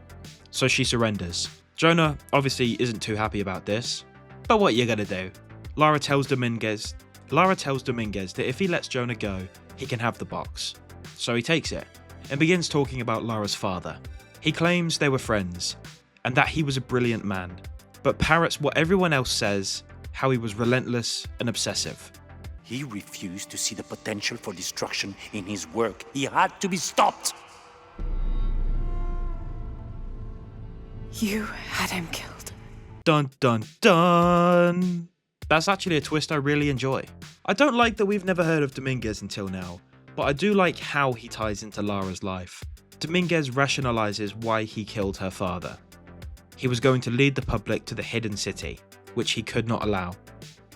So she surrenders. Jonah obviously isn't too happy about this, but what you gonna do? Lara tells Dominguez that if he lets Jonah go, he can have the box. So he takes it, and begins talking about Lara's father. He claims they were friends, and that he was a brilliant man, but parrots what everyone else says, how he was relentless and obsessive.
He refused to see the potential for destruction in his work. He had to be stopped.
You had him killed.
Dun dun dun! That's actually a twist I really enjoy. I don't like that we've never heard of Dominguez until now, but I do like how he ties into Lara's life. Dominguez rationalizes why he killed her father. He was going to lead the public to the hidden city, which he could not allow.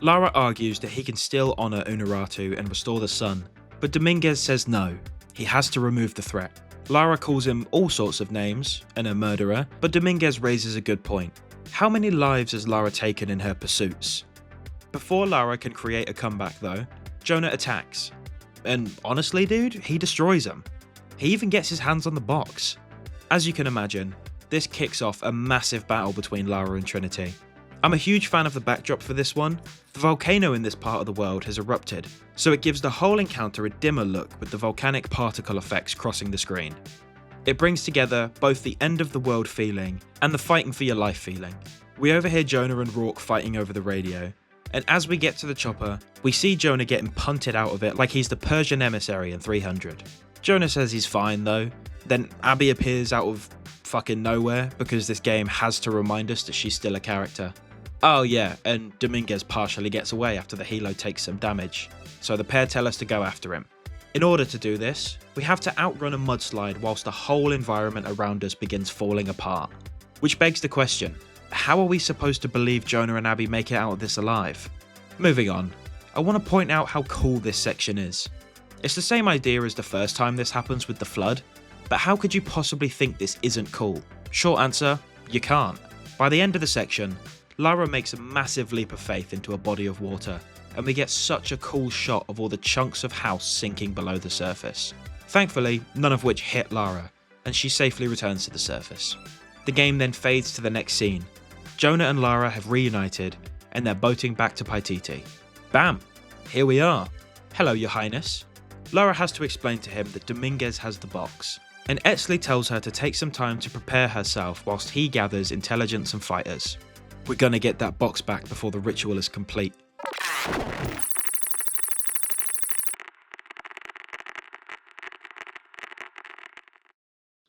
Lara argues that he can still honor Unuratu and restore the sun, but Dominguez says no, he has to remove the threat. Lara calls him all sorts of names and a murderer, but Dominguez raises a good point. How many lives has Lara taken in her pursuits? Before Lara can create a comeback though, Jonah attacks. And honestly dude, he destroys him. He even gets his hands on the box. As you can imagine, this kicks off a massive battle between Lara and Trinity. I'm a huge fan of the backdrop for this one. The volcano in this part of the world has erupted, so it gives the whole encounter a dimmer look with the volcanic particle effects crossing the screen. It brings together both the end of the world feeling and the fighting for your life feeling. We overhear Jonah and Rourke fighting over the radio, and as we get to the chopper, we see Jonah getting punted out of it like he's the Persian emissary in 300. Jonah says he's fine though, then Abby appears out of fucking nowhere because this game has to remind us that she's still a character. Oh yeah, and Dominguez partially gets away after the helo takes some damage, so the pair tell us to go after him. In order to do this, we have to outrun a mudslide whilst the whole environment around us begins falling apart. Which begs the question, how are we supposed to believe Jonah and Abby make it out of this alive? Moving on, I want to point out how cool this section is. It's the same idea as the first time this happens with the flood, but how could you possibly think this isn't cool? Short answer, you can't. By the end of the section, Lara makes a massive leap of faith into a body of water, and we get such a cool shot of all the chunks of house sinking below the surface. Thankfully, none of which hit Lara, and she safely returns to the surface. The game then fades to the next scene. Jonah and Lara have reunited, and they're boating back to Paititi. Bam! Here we are. Hello, your highness. Lara has to explain to him that Dominguez has the box, and Etzli tells her to take some time to prepare herself whilst he gathers intelligence and fighters. We're gonna get that box back before the ritual is complete.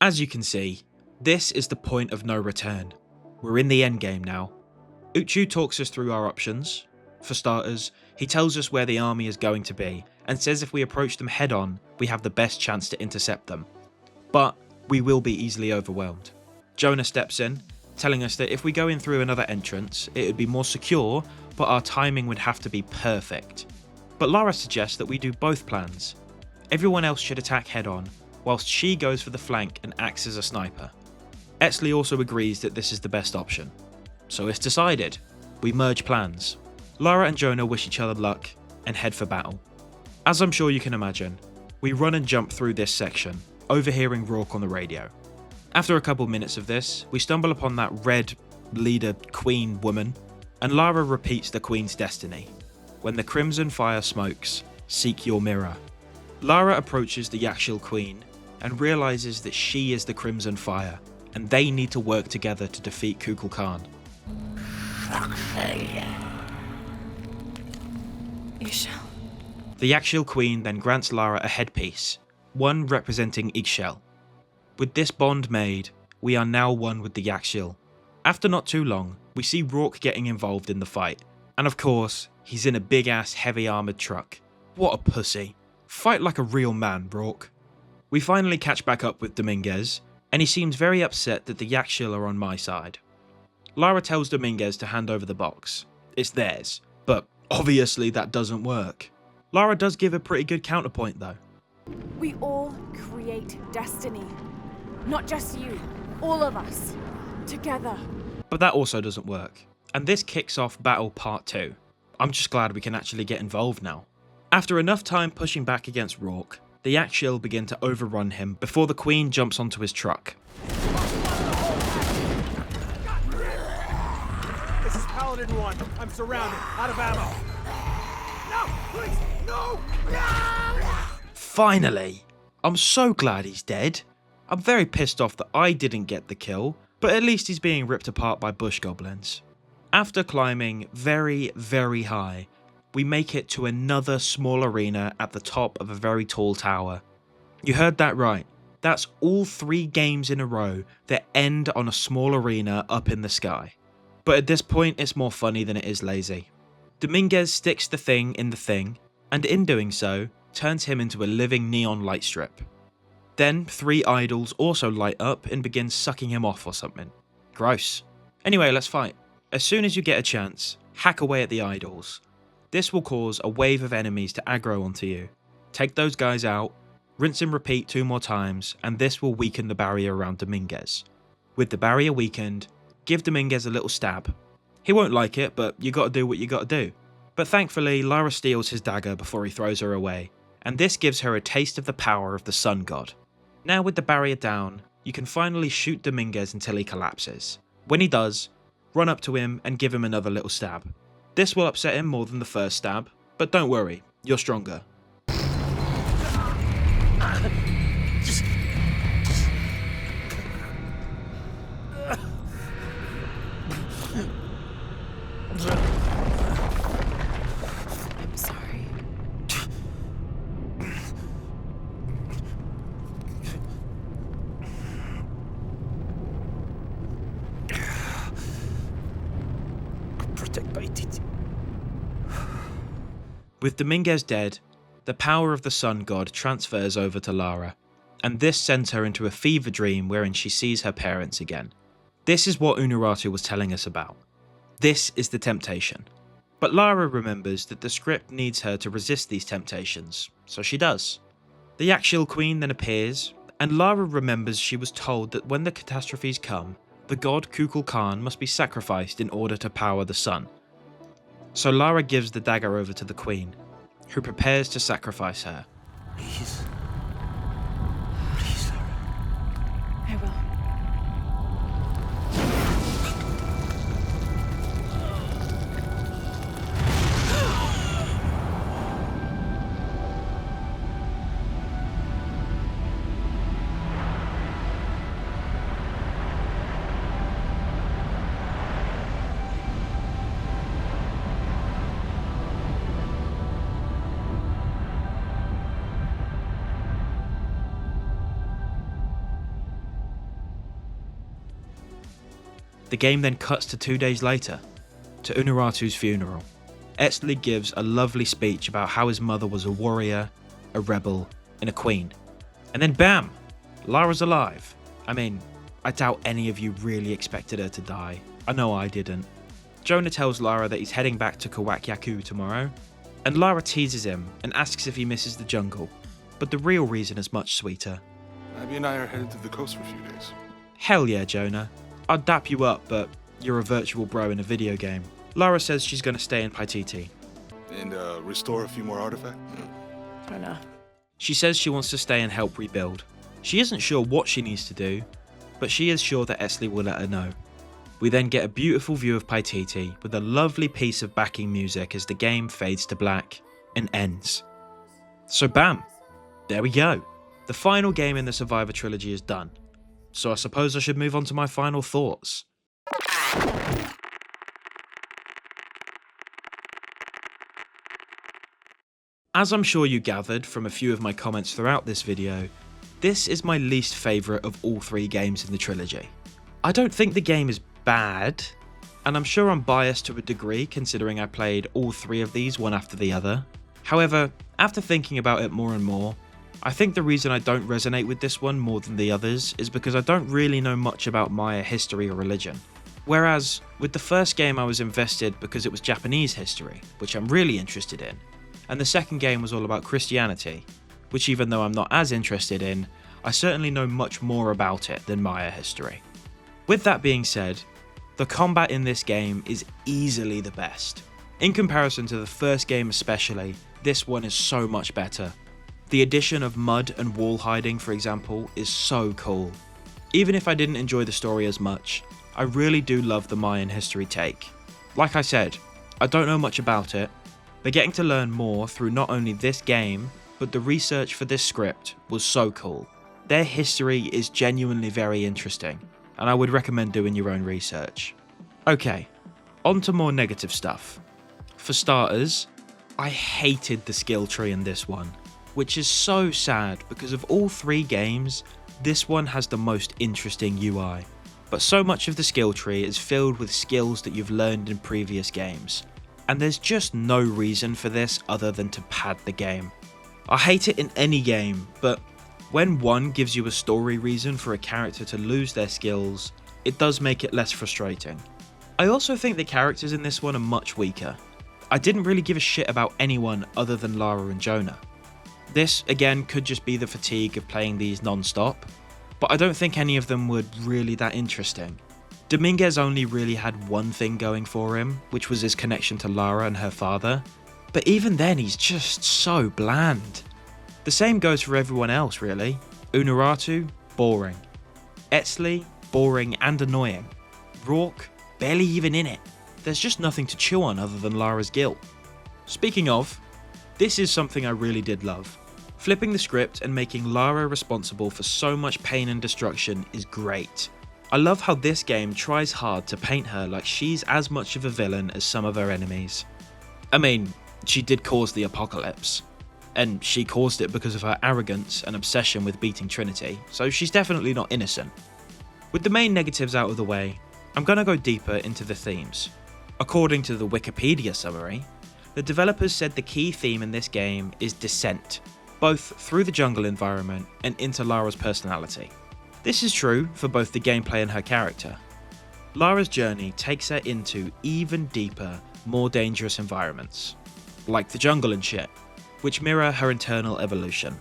As you can see, this is the point of no return. We're in the endgame now. Uchu talks us through our options. For starters, he tells us where the army is going to be, and says if we approach them head on, we have the best chance to intercept them. But we will be easily overwhelmed. Jonah steps in, telling us that if we go in through another entrance, it would be more secure, but our timing would have to be perfect. But Lara suggests that we do both plans. Everyone else should attack head on, whilst she goes for the flank and acts as a sniper. Etzli also agrees that this is the best option. So it's decided. We merge plans. Lara and Jonah wish each other luck and head for battle. As I'm sure you can imagine, we run and jump through this section, overhearing Rourke on the radio. After a couple minutes of this, we stumble upon that red leader queen woman, and Lara repeats the queen's destiny. When the crimson fire smokes, seek your mirror. Lara approaches the Yakshil queen and realizes that she is the crimson fire, and they need to work together to defeat Kukulkan.
Ixchel.
The Yakshil queen then grants Lara a headpiece, one representing Ixchel. With this bond made, we are now one with the Yakshil. After not too long, we see Rourke getting involved in the fight, and of course, he's in a big ass heavy armoured truck. What a pussy. Fight like a real man, Rourke. We finally catch back up with Dominguez, and he seems very upset that the Yakshil are on my side. Lara tells Dominguez to hand over the box. It's theirs, but obviously that doesn't work. Lara does give a pretty good counterpoint though.
We all create destiny. Not just you, all of us. Together.
But that also doesn't work. And this kicks off Battle Part 2. I'm just glad we can actually get involved now. After enough time pushing back against Rourke, the Yakshil begin to overrun him before the Queen jumps onto his truck.
This is Paladin 1. I'm surrounded. Out of ammo. No! Please! No!
Finally! I'm so glad he's dead. I'm very pissed off that I didn't get the kill, but at least he's being ripped apart by bush goblins. After climbing very, very high, we make it to another small arena at the top of a very tall tower. You heard that right. That's all 3 games in a row that end on a small arena up in the sky. But at this point it's more funny than it is lazy. Dominguez sticks the thing in the thing, and in doing so, turns him into a living neon light strip. Then 3 idols also light up and begin sucking him off or something. Gross. Anyway, let's fight. As soon as you get a chance, hack away at the idols. This will cause a wave of enemies to aggro onto you. Take those guys out, rinse and repeat 2 more times, and this will weaken the barrier around Dominguez. With the barrier weakened, give Dominguez a little stab. He won't like it, but you gotta do what you gotta do. But thankfully, Lara steals his dagger before he throws her away, and this gives her a taste of the power of the Sun God. Now with the barrier down, you can finally shoot Dominguez until he collapses. When he does, run up to him and give him another little stab. This will upset him more than the first stab, but don't worry, you're stronger.
I'm sorry.
Protect Paititi.
With Dominguez dead, the power of the Sun God transfers over to Lara, and this sends her into a fever dream wherein she sees her parents again. This is what Unuratu was telling us about. This is the temptation. But Lara remembers that the script needs her to resist these temptations, so she does. The Axial Queen then appears, and Lara remembers she was told that when the catastrophes come, the god Kukulkan must be sacrificed in order to power the sun. So Lara gives the dagger over to the Queen, who prepares to sacrifice her.
Please.
I will.
The game then cuts to 2 days later, to Unuratu's funeral. Etzli gives a lovely speech about how his mother was a warrior, a rebel, and a queen. And then bam! Lara's alive. I mean, I doubt any of you really expected her to die. I know I didn't. Jonah tells Lara that he's heading back to Kawakyaku tomorrow, and Lara teases him and asks if he misses the jungle. But the real reason is much sweeter.
Abby and I are headed to the coast for a few days.
Hell yeah, Jonah. I'd dap you up, but you're a virtual bro in a video game. Lara says she's going to stay in Paititi.
And restore a few more artifacts?
I don't know.
She says she wants to stay and help rebuild. She isn't sure what she needs to do, but she is sure that Etzli will let her know. We then get a beautiful view of Paititi with a lovely piece of backing music as the game fades to black and ends. So bam, there we go. The final game in the Survivor trilogy is done. So I suppose I should move on to my final thoughts. As I'm sure you gathered from a few of my comments throughout this video, this is my least favourite of all 3 games in the trilogy. I don't think the game is bad, and I'm sure I'm biased to a degree considering I played all 3 of these one after the other. However, after thinking about it more and more, I think the reason I don't resonate with this one more than the others is because I don't really know much about Maya history or religion. Whereas, with the first game I was invested because it was Japanese history, which I'm really interested in, and the second game was all about Christianity, which even though I'm not as interested in, I certainly know much more about it than Maya history. With that being said, the combat in this game is easily the best. In comparison to the first game especially, this one is so much better. The addition of mud and wall hiding, for example, is so cool. Even if I didn't enjoy the story as much, I really do love the Mayan history take. Like I said, I don't know much about it, but getting to learn more through not only this game, but the research for this script was so cool. Their history is genuinely very interesting, and I would recommend doing your own research. Okay, on to more negative stuff. For starters, I hated the skill tree in this one, which is so sad because of all 3 games, this one has the most interesting UI, but so much of the skill tree is filled with skills that you've learned in previous games, and there's just no reason for this other than to pad the game. I hate it in any game, but when one gives you a story reason for a character to lose their skills, it does make it less frustrating. I also think the characters in this one are much weaker. I didn't really give a shit about anyone other than Lara and Jonah. This, again, could just be the fatigue of playing these non-stop, but I don't think any of them were really that interesting. Dominguez only really had one thing going for him, which was his connection to Lara and her father, but even then he's just so bland. The same goes for everyone else really. Unuratu, boring. Etzli, boring and annoying. Rourke, barely even in it. There's just nothing to chew on other than Lara's guilt. Speaking of, this is something I really did love. Flipping the script and making Lara responsible for so much pain and destruction is great. I love how this game tries hard to paint her like she's as much of a villain as some of her enemies. I mean, she did cause the apocalypse, and she caused it because of her arrogance and obsession with beating Trinity, so she's definitely not innocent. With the main negatives out of the way, I'm gonna go deeper into the themes. According to the Wikipedia summary, the developers said the key theme in this game is descent, both through the jungle environment and into Lara's personality. This is true for both the gameplay and her character. Lara's journey takes her into even deeper, more dangerous environments, like the jungle and shit, which mirror her internal evolution.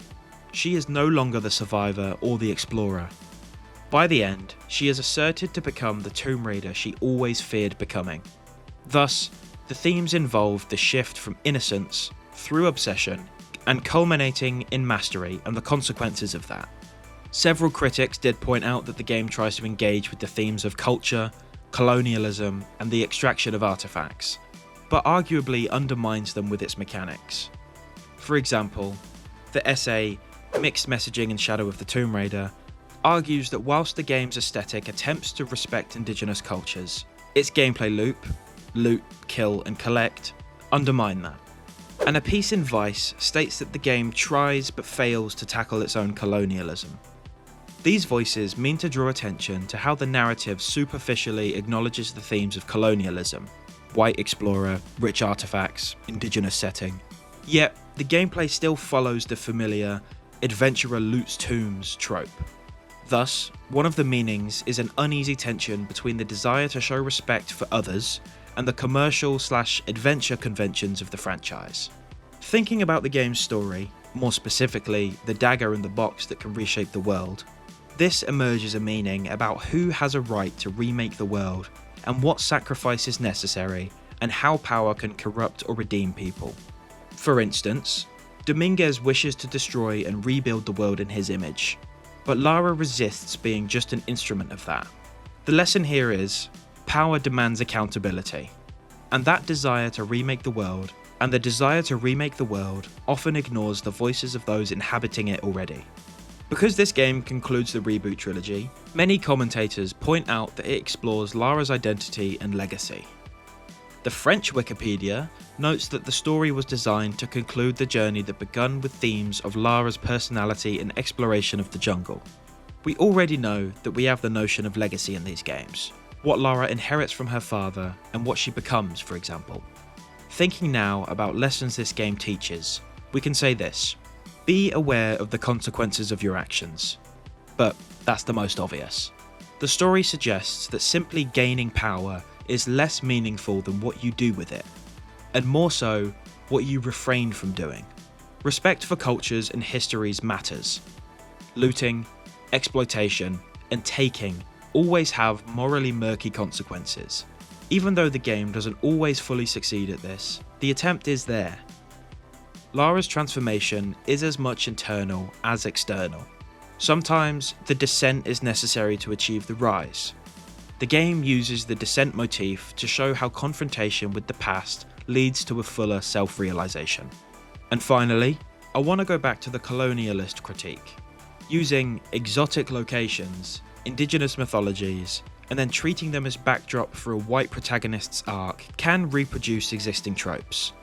She is no longer the survivor or the explorer. By the end, she is asserted to become the Tomb Raider she always feared becoming. Thus, the themes involve the shift from innocence through obsession and culminating in mastery and the consequences of that. Several critics did point out that the game tries to engage with the themes of culture, colonialism, and the extraction of artifacts, but arguably undermines them with its mechanics. For example, the essay Mixed Messaging and Shadow of the Tomb Raider argues that whilst the game's aesthetic attempts to respect indigenous cultures, its gameplay loot, kill, and collect undermine that. And A Piece in Vice states that the game tries but fails to tackle its own colonialism. These voices mean to draw attention to how the narrative superficially acknowledges the themes of colonialism, white explorer, rich artifacts, indigenous setting. Yet, the gameplay still follows the familiar adventurer loots tombs trope. Thus, one of the meanings is an uneasy tension between the desire to show respect for others and the commercial/adventure conventions of the franchise. Thinking about the game's story, more specifically the dagger in the box that can reshape the world, this emerges a meaning about who has a right to remake the world and what sacrifice is necessary and how power can corrupt or redeem people. For instance, Dominguez wishes to destroy and rebuild the world in his image, but Lara resists being just an instrument of that. The lesson here is, power demands accountability, and that desire to remake the world often ignores the voices of those inhabiting it already. Because this game concludes the reboot trilogy, many commentators point out that it explores Lara's identity and legacy. The French Wikipedia notes that the story was designed to conclude the journey that begun with themes of Lara's personality and exploration of the jungle. We already know that we have the notion of legacy in these games, what Lara inherits from her father and what she becomes, for example. Thinking now about lessons this game teaches, we can say this: be aware of the consequences of your actions. But that's the most obvious. The story suggests that simply gaining power is less meaningful than what you do with it, and more so, what you refrain from doing. Respect for cultures and histories matters. Looting, exploitation, and taking always have morally murky consequences. Even though the game doesn't always fully succeed at this, the attempt is there. Lara's transformation is as much internal as external. Sometimes the descent is necessary to achieve the rise. The game uses the descent motif to show how confrontation with the past leads to a fuller self-realization. And finally, I want to go back to the colonialist critique. Using exotic locations, indigenous mythologies, and then treating them as backdrop for a white protagonist's arc can reproduce existing tropes.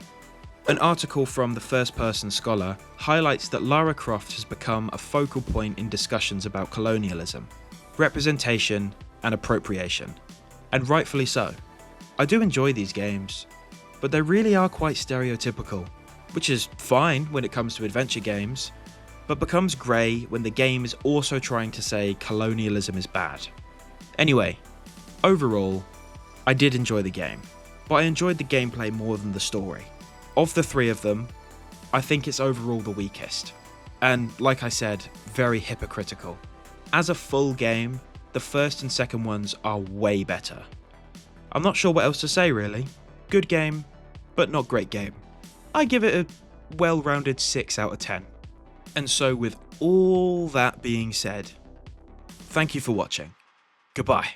An article from the First Person Scholar highlights that Lara Croft has become a focal point in discussions about colonialism, representation, and appropriation, and rightfully so. I do enjoy these games, but they really are quite stereotypical, which is fine when it comes to adventure games, but becomes grey when the game is also trying to say colonialism is bad. Anyway, overall, I did enjoy the game, but I enjoyed the gameplay more than the story. Of the three of them, I think it's overall the weakest, and like I said, very hypocritical. As a full game, the first and second ones are way better. I'm not sure what else to say really. Good game, but not great game. I give it a well-rounded 6 out of 10. And so with all that being said, thank you for watching. Goodbye.